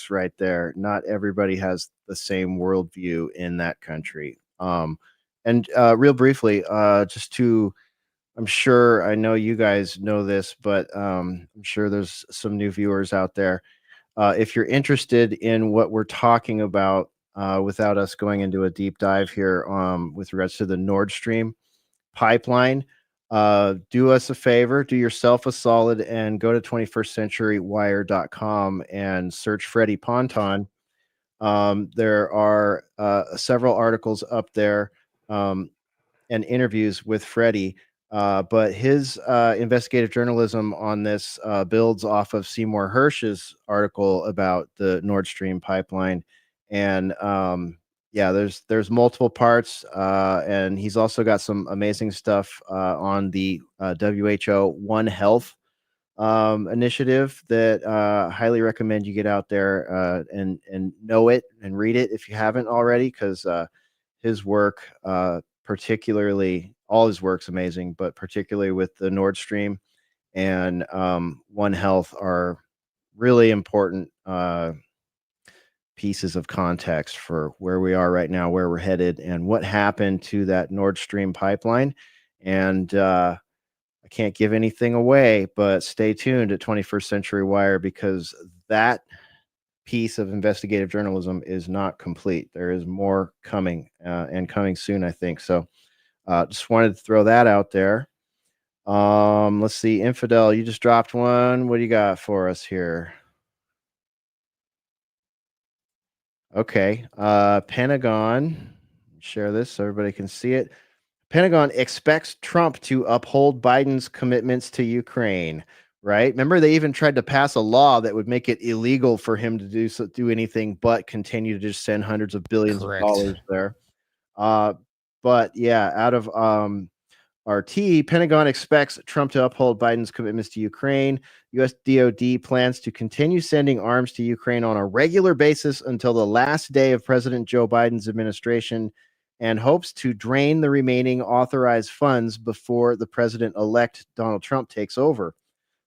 right there. Not everybody has the same worldview in that country. And real briefly, I'm sure I know you guys know this, but I'm sure there's some new viewers out there. If you're interested in what we're talking about, without us going into a deep dive here, with regards to the Nord Stream pipeline, do us a favor, do yourself a solid, and go to 21stcenturywire.com and search Freddie Ponton. There are several articles up there and interviews with Freddie. But his investigative journalism on this builds off of Seymour Hersh's article about the Nord Stream pipeline. And there's multiple parts. And he's also got some amazing stuff on the WHO One Health initiative that highly recommend you get out there and know it and read it if you haven't already, because his work, particularly all his work's amazing, but particularly with the Nord Stream and One Health, are really important pieces of context for where we are right now, where we're headed, and what happened to that Nord Stream pipeline. And I can't give anything away, but stay tuned at 21st Century Wire, because that piece of investigative journalism is not complete. There is more coming and coming soon, I think. So just wanted to throw that out there. Let's see. Infidel, you just dropped one. What do you got for us here? Okay. Pentagon. Share this so everybody can see it. Pentagon expects Trump to uphold Biden's commitments to Ukraine. Right? Remember, they even tried to pass a law that would make it illegal for him to do anything but continue to just send hundreds of billions of dollars there. But yeah, out of RT, Pentagon expects Trump to uphold Biden's commitments to Ukraine. U.S. DoD plans to continue sending arms to Ukraine on a regular basis until the last day of President Joe Biden's administration, and hopes to drain the remaining authorized funds before the president-elect Donald Trump takes over.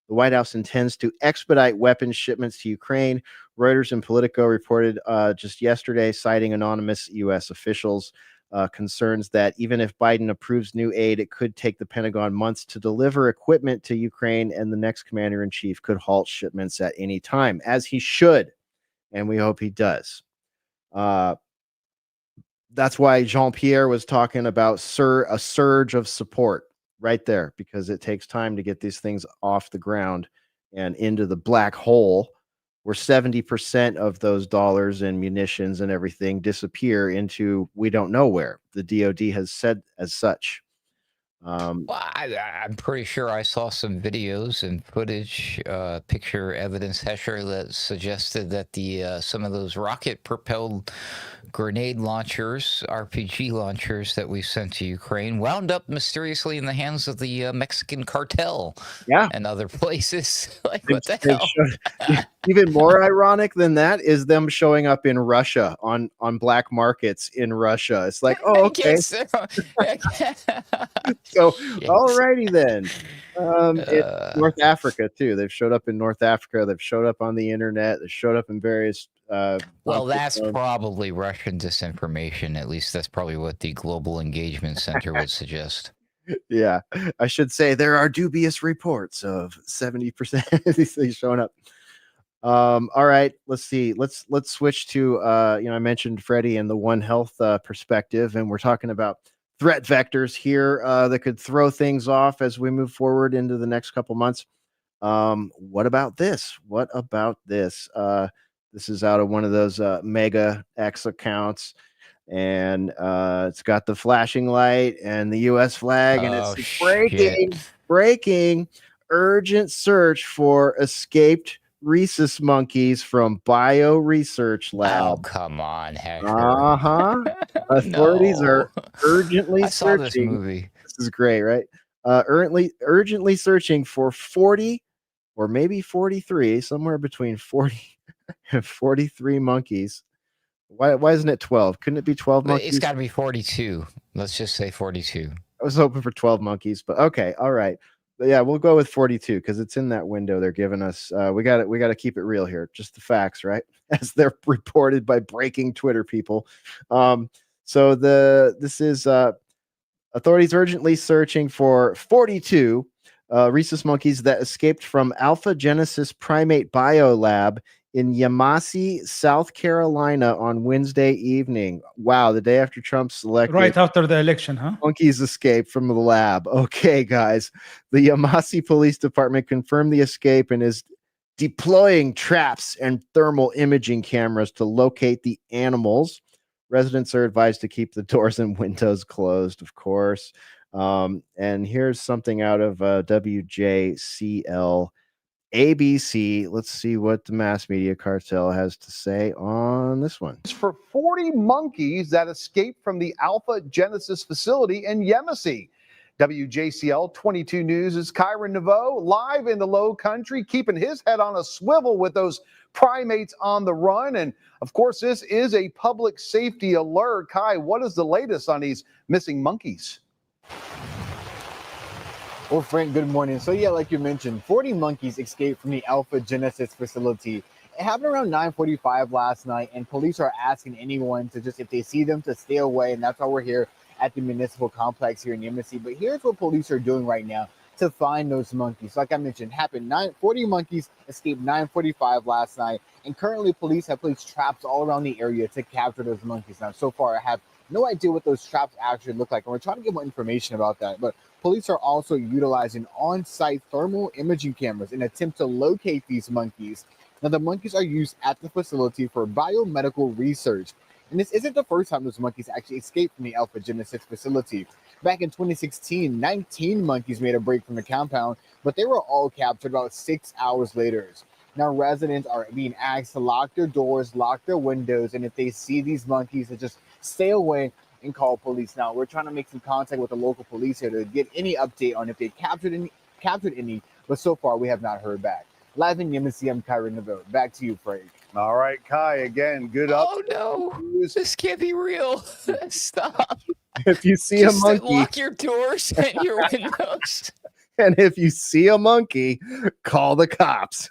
The White House intends to expedite weapons shipments to Ukraine. Reuters and Politico reported just yesterday, citing anonymous U.S. officials, concerns that even if Biden approves new aid, it could take the Pentagon months to deliver equipment to Ukraine, and the next commander-in-chief could halt shipments at any time, as he should, and we hope he does. That's why Jean-Pierre was talking about a surge of support right there, because it takes time to get these things off the ground and into the black hole where 70% of those dollars and munitions and everything disappear into we don't know where. The DoD has said as such. Well, I'm pretty sure I saw some videos and footage, picture evidence, Hesher, that suggested that the some of those rocket-propelled grenade launchers, RPG launchers that we sent to Ukraine, wound up mysteriously in the hands of the Mexican cartel, and other places. Like, what the hell? Even more ironic than that is them showing up in Russia on black markets in Russia. It's like, oh, okay. So, alrighty then. North Africa too. They've showed up in North Africa. They've showed up on the internet. They've showed up in various. Well, that's probably Russian disinformation. At least that's probably what the Global Engagement Center would suggest. Yeah, I should say there are dubious reports of 70% of these things showing up. All right, let's see. Let's switch to I mentioned Freddie and the One Health perspective, and we're talking about threat vectors here that could throw things off as we move forward into the next couple months. What about this? This is out of one of those Mega X accounts, and it's got the flashing light and the U.S. flag, and it's breaking urgent search for escaped rhesus monkeys from bio research lab. Oh, come on, Hesher. Authorities are urgently I saw this searching. movie. This is great, right? Urgently searching for 40 or maybe 43, somewhere between 40 and 43 monkeys. Why isn't it 12? Couldn't it be 12 monkeys? It's got to be 42. Let's just say 42. I was hoping for 12 monkeys, but okay, all right. But yeah, we'll go with 42 because it's in that window they're giving us. We got to keep it real here, just the facts, right? As they're reported by breaking Twitter people. So this is authorities urgently searching for 42 rhesus monkeys that escaped from Alpha Genesis Primate Bio Lab in Yamasee, South Carolina on Wednesday evening. Wow, the day after Trump's elected. Right after the election, huh? Monkeys escaped from the lab. Okay, guys. The Yamasee Police Department confirmed the escape and is deploying traps and thermal imaging cameras to locate the animals. Residents are advised to keep the doors and windows closed, of course. And here's something out of WJCL ABC. Let's see what the mass media cartel has to say on this one. For 40 monkeys that escaped from the Alpha Genesis facility in Yamasee. WJCL 22 News' Kyron Naveau live in the Low Country, keeping his head on a swivel with those primates on the run. And of course, this is a public safety alert. Kai, what is the latest on these missing monkeys? Well, Frank, good morning. So yeah, like you mentioned, 40 monkeys escaped from the Alpha Genesis facility. It happened around 9:45 last night, and police are asking anyone to just, if they see them, to stay away. And that's why we're here at the municipal complex here in Yamasee. But here's what police are doing right now to find those monkeys. Like I mentioned, 40 monkeys escaped 9:45 last night, and currently police have placed traps all around the area to capture those monkeys. Now, so far, I have no idea what those traps actually look like, and we're trying to get more information about that. But police are also utilizing on-site thermal imaging cameras in an attempt to locate these monkeys. Now, the monkeys are used at the facility for biomedical research. And this isn't the first time those monkeys actually escaped from the Alpha Genesis facility. Back in 2016, 19 monkeys made a break from the compound, but they were all captured about 6 hours later. Now, residents are being asked to lock their doors, lock their windows, and if they see these monkeys, to just stay away and call police. Now, we're trying to make some contact with the local police here to get any update on if they captured any, but so far we have not heard back. Live in Yemisi, I'm Kyron Neville. Back to you, Frank. All right, Kai, again, good up. Oh no, this can't be real. Stop. If you see Just a monkey, lock your doors and your windows. and if you see a monkey, call the cops.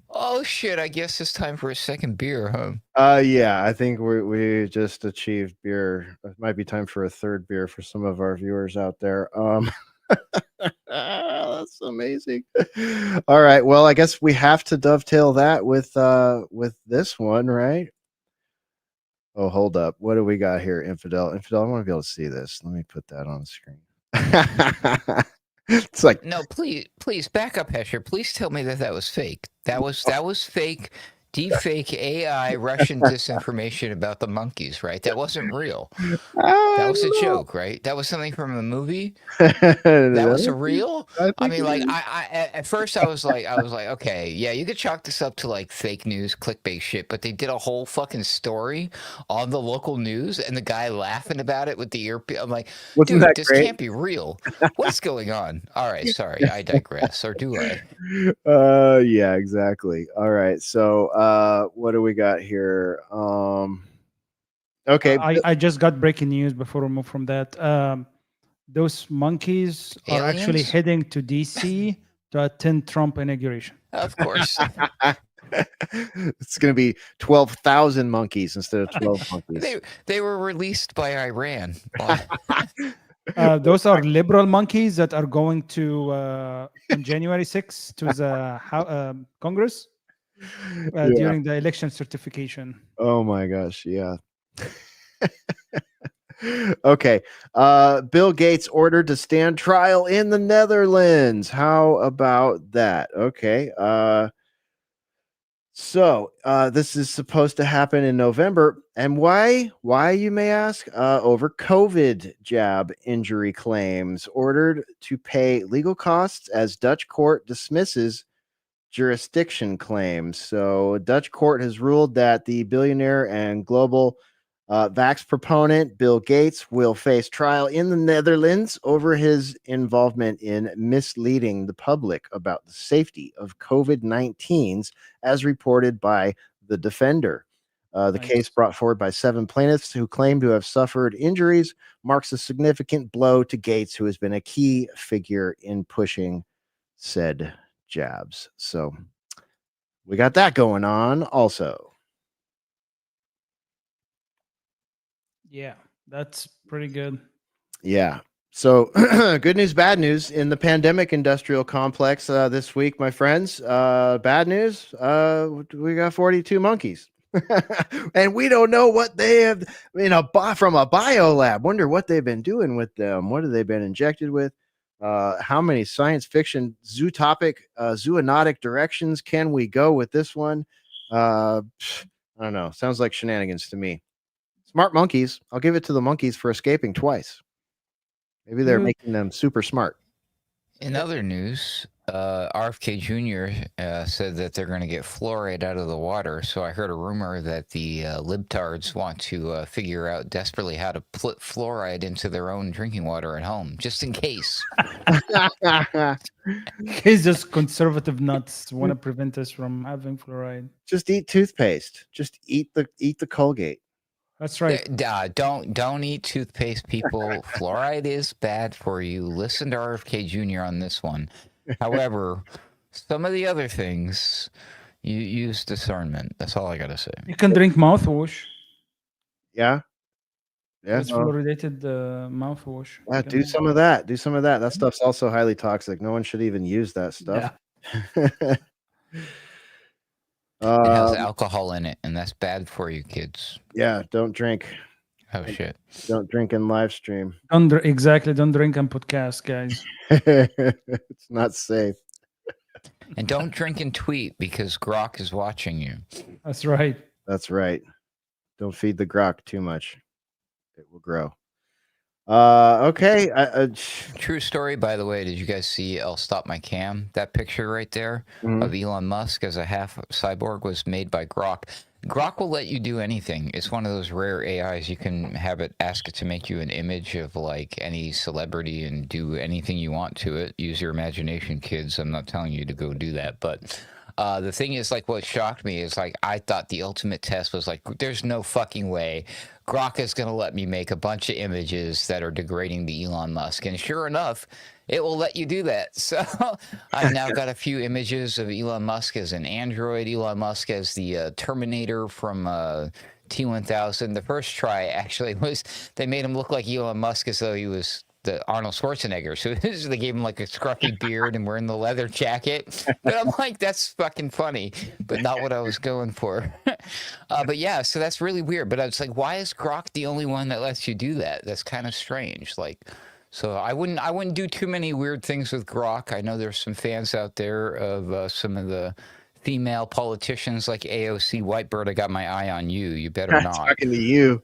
Oh shit! I guess it's time for a second beer, huh? Yeah, I think we just achieved beer. It might be time for a third beer for some of our viewers out there. That's amazing. All right, well, I guess we have to dovetail that with this one, right? Oh, hold up. What do we got here? Infidel. I want to be able to see this. Let me put that on the screen. It's like, no, please back up, Hesher. Please tell me that was fake. That was fake, deepfake AI Russian disinformation about the monkeys, right? That wasn't real. That was a joke, right? That was something from a movie. That was a real. I mean, like, I at first I was like, okay, yeah, you could chalk this up to like fake news, clickbait shit, but they did a whole fucking story on the local news, and the guy laughing about it with the earpiece. I'm like, wasn't dude, that this great? can't be real. What's going on? All right, sorry, I digress, or do I? Yeah, exactly. All right, so what do we got here? Okay, I just got breaking news before we move from that. Those monkeys are actually Aliens? heading to DC to attend Trump inauguration. Of course. It's going to be 12,000 monkeys instead of 12 monkeys. They were released by Iran. Those are liberal monkeys that are going to on January 6th to the Congress during the election certification. Oh my gosh, yeah. Okay. Bill Gates ordered to stand trial in the Netherlands. How about that? Okay. So this is supposed to happen in November. And why? Why, you may ask? Over COVID jab injury claims, ordered to pay legal costs as Dutch court dismisses jurisdiction claims. So Dutch court has ruled that the billionaire and global vax proponent Bill Gates will face trial in the Netherlands over his involvement in misleading the public about the safety of COVID-19s, as reported by The Defender. The case, brought forward by 7 plaintiffs who claim to have suffered injuries, marks a significant blow to Gates, who has been a key figure in pushing said jabs. So we got that going on also. Yeah, that's pretty good. Yeah. So good news, bad news in the pandemic industrial complex this week, my friends. Bad news, we got 42 monkeys. And we don't know what they have from a bio lab. Wonder what they've been doing with them. What have they been injected with? How many science fiction zoonotic directions can we go with this one? I don't know. Sounds like shenanigans to me. Smart monkeys. I'll give it to the monkeys for escaping twice. Maybe they're making them super smart. In other news, RFK Jr. Said that they're going to get fluoride out of the water. So I heard a rumor that the libtards want to figure out desperately how to put fluoride into their own drinking water at home, just in case. He's just conservative nuts want to prevent us from having fluoride. Just eat toothpaste. Just eat the Colgate. That's right. Don't eat toothpaste, people. Fluoride is bad for you. Listen to RFK Jr. on this one. However, some of the other things, you use discernment. That's all I gotta say. You can drink mouthwash. Yeah. Yeah. It's fluoridated mouthwash. Yeah, do some of that. Do some of that. That stuff's also highly toxic. No one should even use that stuff. Yeah. It has alcohol in it, and that's bad for you, kids. Yeah, don't drink. Oh shit! Don't drink in live stream. Don't drink and podcast, guys. It's not safe. And don't drink and tweet because Grok is watching you. That's right. That's right. Don't feed the grok too much. It will grow. Okay. True story, by the way. Did you guys see? I'll stop my cam. That picture right there of Elon Musk as a half cyborg was made by Grok. Grok will let you do anything. It's one of those rare AIs. You can have it, ask it to make you an image of like any celebrity and do anything you want to it. Use your imagination, kids. I'm not telling you to go do that, but the thing is, like, what shocked me is, like, I thought the ultimate test was like, there's no fucking way Grok is going to let me make a bunch of images that are degrading to Elon Musk. And sure enough, it will let you do that. So I've now got a few images of Elon Musk as an android, Elon Musk as the Terminator from T-1000. The first try actually was they made him look like Elon Musk as though he was the Arnold Schwarzenegger. So they gave him like a scruffy beard and wearing the leather jacket. But I'm like, that's fucking funny, but not what I was going for. But yeah, so that's really weird. But I was like, why is Grok the only one that lets you do that? That's kind of strange. Like, so I wouldn't do too many weird things with Grok. I know there's some fans out there of some of the female politicians like AOC Whitebird. I got my eye on you. You better not. Talking to you.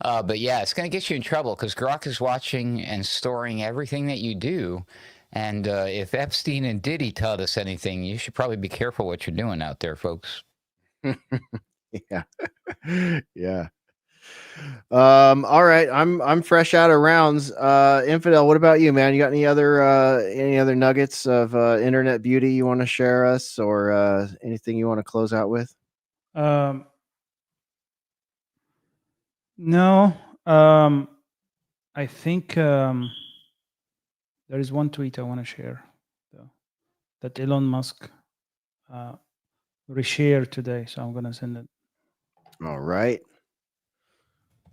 But yeah, it's going to get you in trouble because Grok is watching and storing everything that you do. And if Epstein and Diddy taught us anything, you should probably be careful what you're doing out there, folks. Yeah. Yeah. All right. I'm fresh out of rounds. Infidel, what about you, man? You got any other nuggets of internet beauty you want to share us, or anything you want to close out with? No. I think there is one tweet I want to share, though, that Elon Musk reshared today, so I'm gonna send it. All right.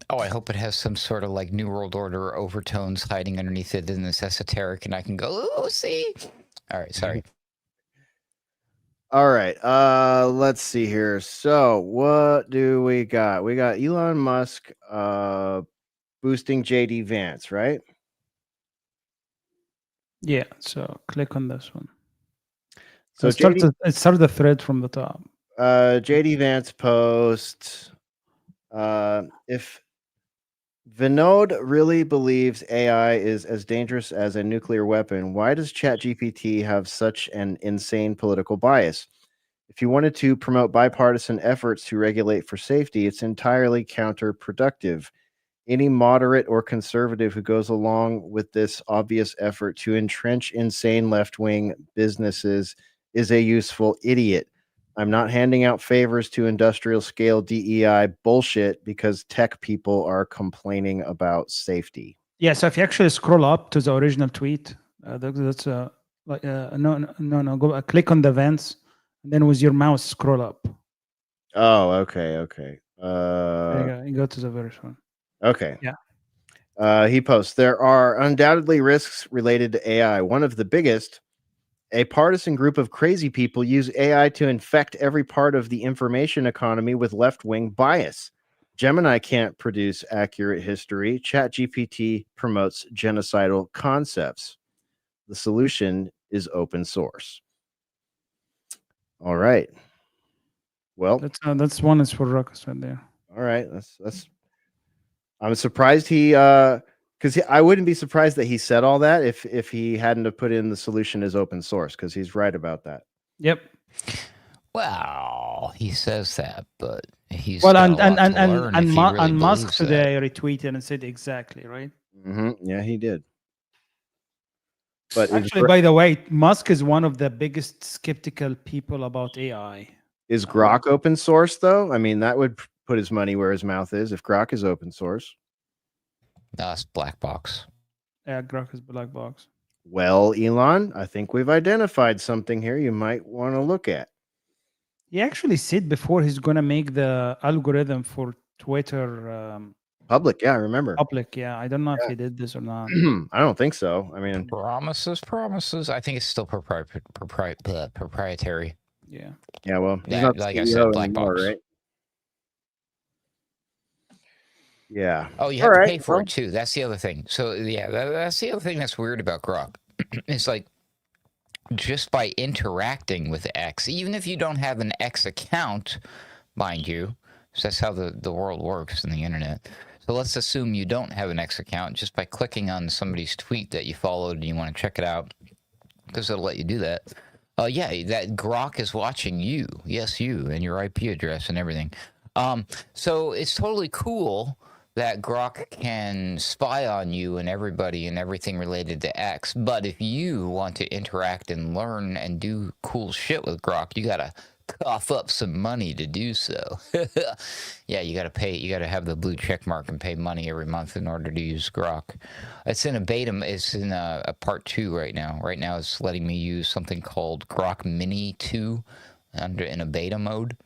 Oh, I hope it has some sort of like New World Order overtones hiding underneath it and it's esoteric and I can go, oh, see. All right, sorry. All right. Let's see here. So what do we got? We got Elon Musk boosting JD Vance, right? Yeah, so click on this one. So it starts the thread from the top. JD Vance post, if Vinod really believes AI is as dangerous as a nuclear weapon, why does ChatGPT have such an insane political bias? If you wanted to promote bipartisan efforts to regulate for safety, it's entirely counterproductive. Any moderate or conservative who goes along with this obvious effort to entrench insane left-wing businesses is a useful idiot. I'm not handing out favors to industrial scale DEI bullshit because tech people are complaining about safety. Yeah, so if you actually scroll up to the original tweet, that's like no, go click on the events, and then with your mouse scroll up. Oh, okay. There you go to the very one. Okay. Yeah. He posts, there are undoubtedly risks related to AI. One of the biggest, a partisan group of crazy people use AI to infect every part of the information economy with left-wing bias. Gemini can't produce accurate history. ChatGPT promotes genocidal concepts. The solution is open source. All right. Well, that's one is for Ruckus right there. All right. That's I'm surprised he because I wouldn't be surprised that he said all that if he hadn't have put in the solution as open source, because he's right about that. Yep. Well, he says that, but he's and Musk today retweeted and said exactly right. Yeah, he did. But actually, by the way, Musk is one of the biggest skeptical people about AI. Is Grok open source though? I mean, that would put his money where his mouth is if Grok is open source. That's black box. Yeah, Grok is black box. Well, Elon, I think we've identified something here you might want to look at. He actually said before he's going to make the algorithm for Twitter public. Yeah, I remember. Public, yeah. I don't know if he did this or not. I don't think so. I mean, promises. I think it's still proprietary. Yeah. Yeah, well, he's not like I said, black box. Right? Yeah. Oh, you have to pay for it too. That's the other thing. So yeah, that's the other thing that's weird about Grok. It's like just by interacting with X, even if you don't have an X account, mind you. So that's how the world works in the internet. So let's assume you don't have an X account just by clicking on somebody's tweet that you followed and you want to check it out, because it'll let you do that. Yeah, that Grok is watching you. Yes, you, and your IP address and everything. So it's totally cool that Grok can spy on you and everybody and everything related to X. But if you want to interact and learn and do cool shit with Grok, you gotta cough up some money to do so. Yeah, you gotta pay. You gotta have the blue check mark and pay money every month in order to use Grok. It's in a beta. It's in a part 2 right now. Right now, it's letting me use something called Grok Mini 2 in a beta mode.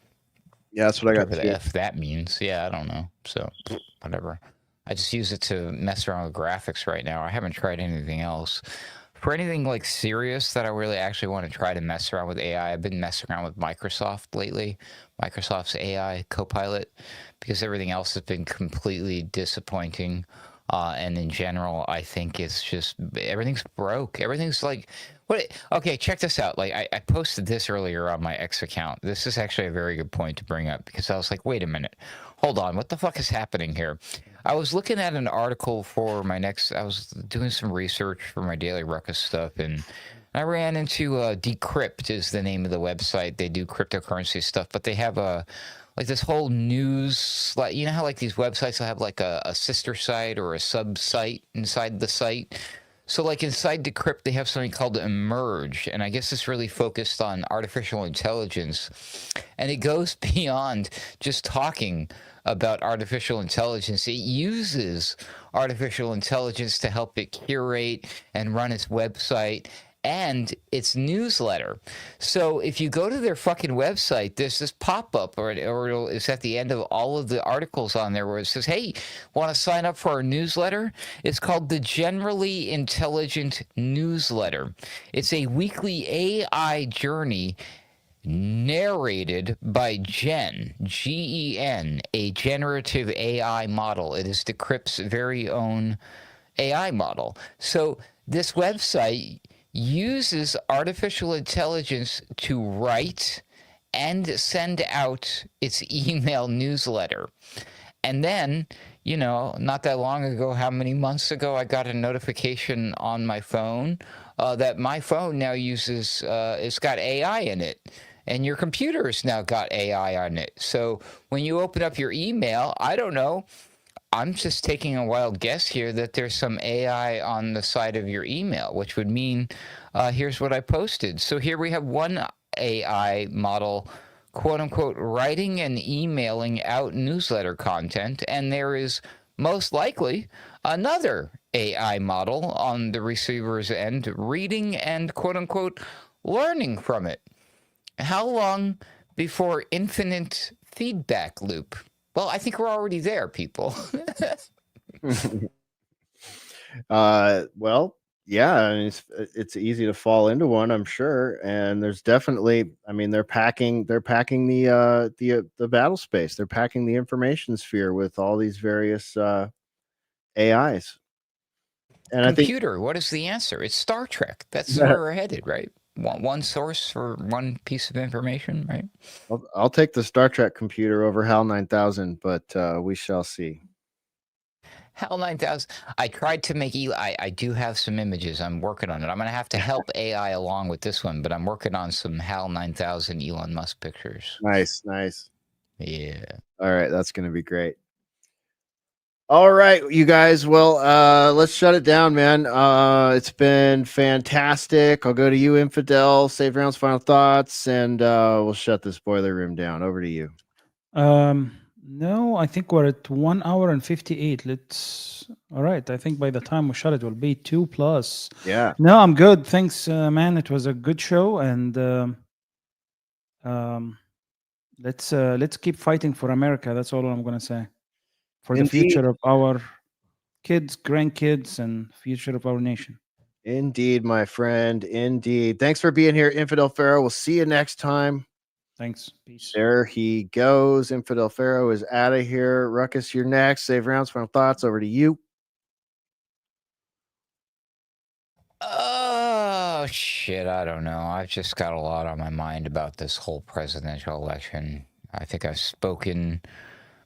Yeah, that's what I got Whatever too. the F that means. Yeah, I don't know. So, whatever. I just use it to mess around with graphics right now. I haven't tried anything else. For anything like serious that I really actually want to try to mess around with AI, I've been messing around with Microsoft lately. Microsoft's AI Copilot, because everything else has been completely disappointing. And in general, I think it's just, everything's broke. Everything's like, what? Okay, check this out. Like, I posted this earlier on my X account. This is actually a very good point to bring up, because I was like, wait a minute. Hold on. What the fuck is happening here? I was looking at an article for my next, I was doing some research for my daily Ruckus stuff, and I ran into Decrypt is the name of the website. They do cryptocurrency stuff, but they have like this whole news, like, you know how like these websites will have like a sister site or a sub site inside the site. So like inside Decrypt, they have something called Emerge, and I guess it's really focused on artificial intelligence, and it goes beyond just talking about artificial intelligence. It uses artificial intelligence to help it curate and run its website and its newsletter. So if you go to their fucking website, there's this pop-up, or it's at the end of all of the articles on there, where it says, hey, want to sign up for our newsletter? It's called the Generally Intelligent Newsletter. It's a weekly AI journey narrated by Gen, a generative AI model. It is Decrypt's very own AI model. So this website uses artificial intelligence to write and send out its email newsletter. And then, you know, not that long ago, how many months ago, I got a notification on my phone that my phone now uses, it's got AI in it. And your computer has now got AI on it. So when you open up your email, I don't know, I'm just taking a wild guess here that there's some AI on the side of your email, which would mean, here's what I posted. So here we have one AI model, quote unquote, writing and emailing out newsletter content. And there is most likely another AI model on the receiver's end reading and, quote unquote, learning from it. How long before infinite feedback loop? Well, I think we're already there, people. Well, yeah, I mean, it's easy to fall into one, I'm sure. And there's definitely, I mean, they're packing the battle space. They're packing the information sphere with all these various AIs. And Computer, what is the answer? It's Star Trek. That's where we're headed, right? One source for one piece of information, right? I'll take the Star Trek computer over HAL 9000, but we shall see. HAL 9000. I tried to make I do have some images. I'm working on it. I'm going to have to help AI along with this one, but I'm working on some HAL 9000 Elon Musk pictures. Nice. Yeah. All right, that's going to be great. All right, you guys. Well, let's shut it down, man. It's been fantastic. I'll go to you, Infidel. Save rounds, final thoughts, and we'll shut this boiler room down. Over to you. No, I think we're at 1 hour and 58. All right. I think by the time we shut it, will be 2+. Yeah. No, I'm good. Thanks, man. It was a good show, and let's keep fighting for America. That's all I'm gonna say. For the future of our kids, grandkids, and future of our nation. Indeed, my friend. Indeed. Thanks for being here, Infidel Pharaoh. We'll see you next time. Thanks. Peace. There he goes. Infidel Pharaoh is out of here. Ruckus, you're next. Save rounds, final thoughts. Over to you. Oh, shit. I don't know. I've just got a lot on my mind about this whole presidential election. I think I've spoken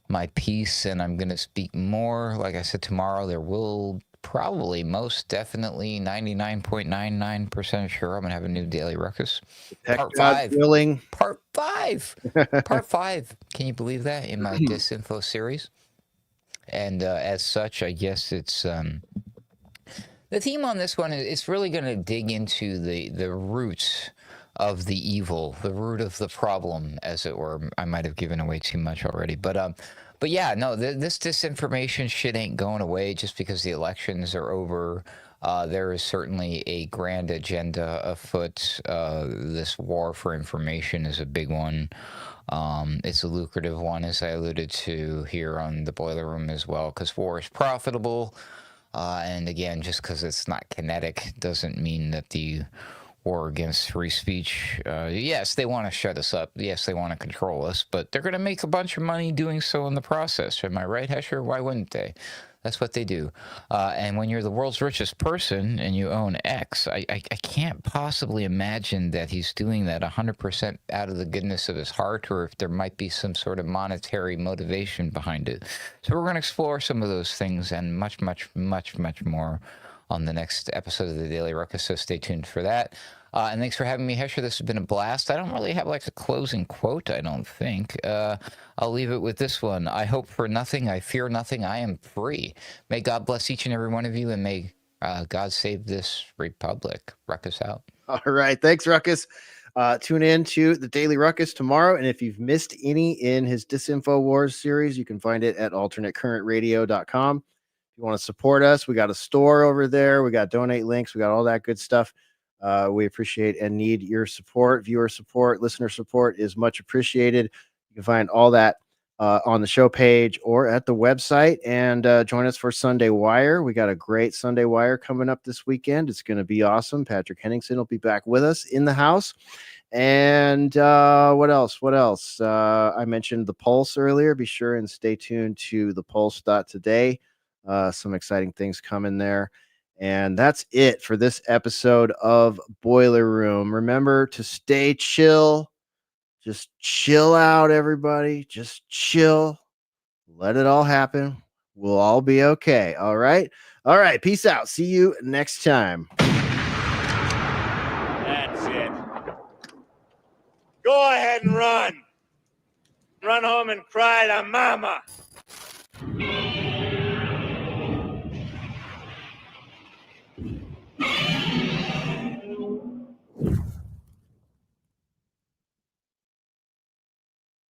my piece, and I'm going to speak more. Like I said, tomorrow there will probably, most definitely, 99.99% sure I'm going to have a new Daily Ruckus. Part 5. Willing. Part 5. Part 5. Can you believe that? In my Disinfo series. And as such, I guess it's... the theme on this one is it's really going to dig into the roots of the evil, the root of the problem, as it were. I might have given away too much already, but yeah, no, this disinformation shit ain't going away just because the elections are over. There is certainly a grand agenda afoot. This war for information is a big one. It's a lucrative one, as I alluded to here on the Boiler Room as well, because war is profitable. And again, just because it's not kinetic doesn't mean that the war against free speech, yes, they want to shut us up. Yes, they want to control us, but they're going to make a bunch of money doing so in the process. Am I right, Hesher? Why wouldn't they? That's what they do. And when you're the world's richest person and you own X, I can't possibly imagine that he's doing that 100% out of the goodness of his heart, or if there might be some sort of monetary motivation behind it. So we're going to explore some of those things and much, much, much, much more on the next episode of the Daily Ruckus, so stay tuned for that. And thanks for having me, Hesher. This has been a blast. I don't really have like a closing quote, I don't think. I'll leave it with this one. I hope for nothing, I fear nothing, I am free. May God bless each and every one of you, and may God save this republic. Ruckus out. All right. Thanks, Ruckus. Tune in to the Daily Ruckus tomorrow. And if you've missed any in his Disinfo Wars series, you can find it at alternatecurrentradio.com. If you want to support us, we got a store over there. We got donate links. We got all that good stuff. We appreciate and need your support. Viewer support, listener support is much appreciated. You can find all that on the show page or at the website, and join us for Sunday Wire. We got a great Sunday Wire coming up this weekend. It's going to be awesome. Patrick Henningsen will be back with us in the house. And what else? I mentioned the Pulse earlier. Be sure and stay tuned to thepulse.today. Some exciting things coming there. And that's it for this episode of Boiler Room. Remember to stay chill. Just chill out, everybody. Just chill. Let it all happen. We'll all be okay. All right. All right. Peace out. See you next time. That's it. Go ahead and run. Run home and cry to mama.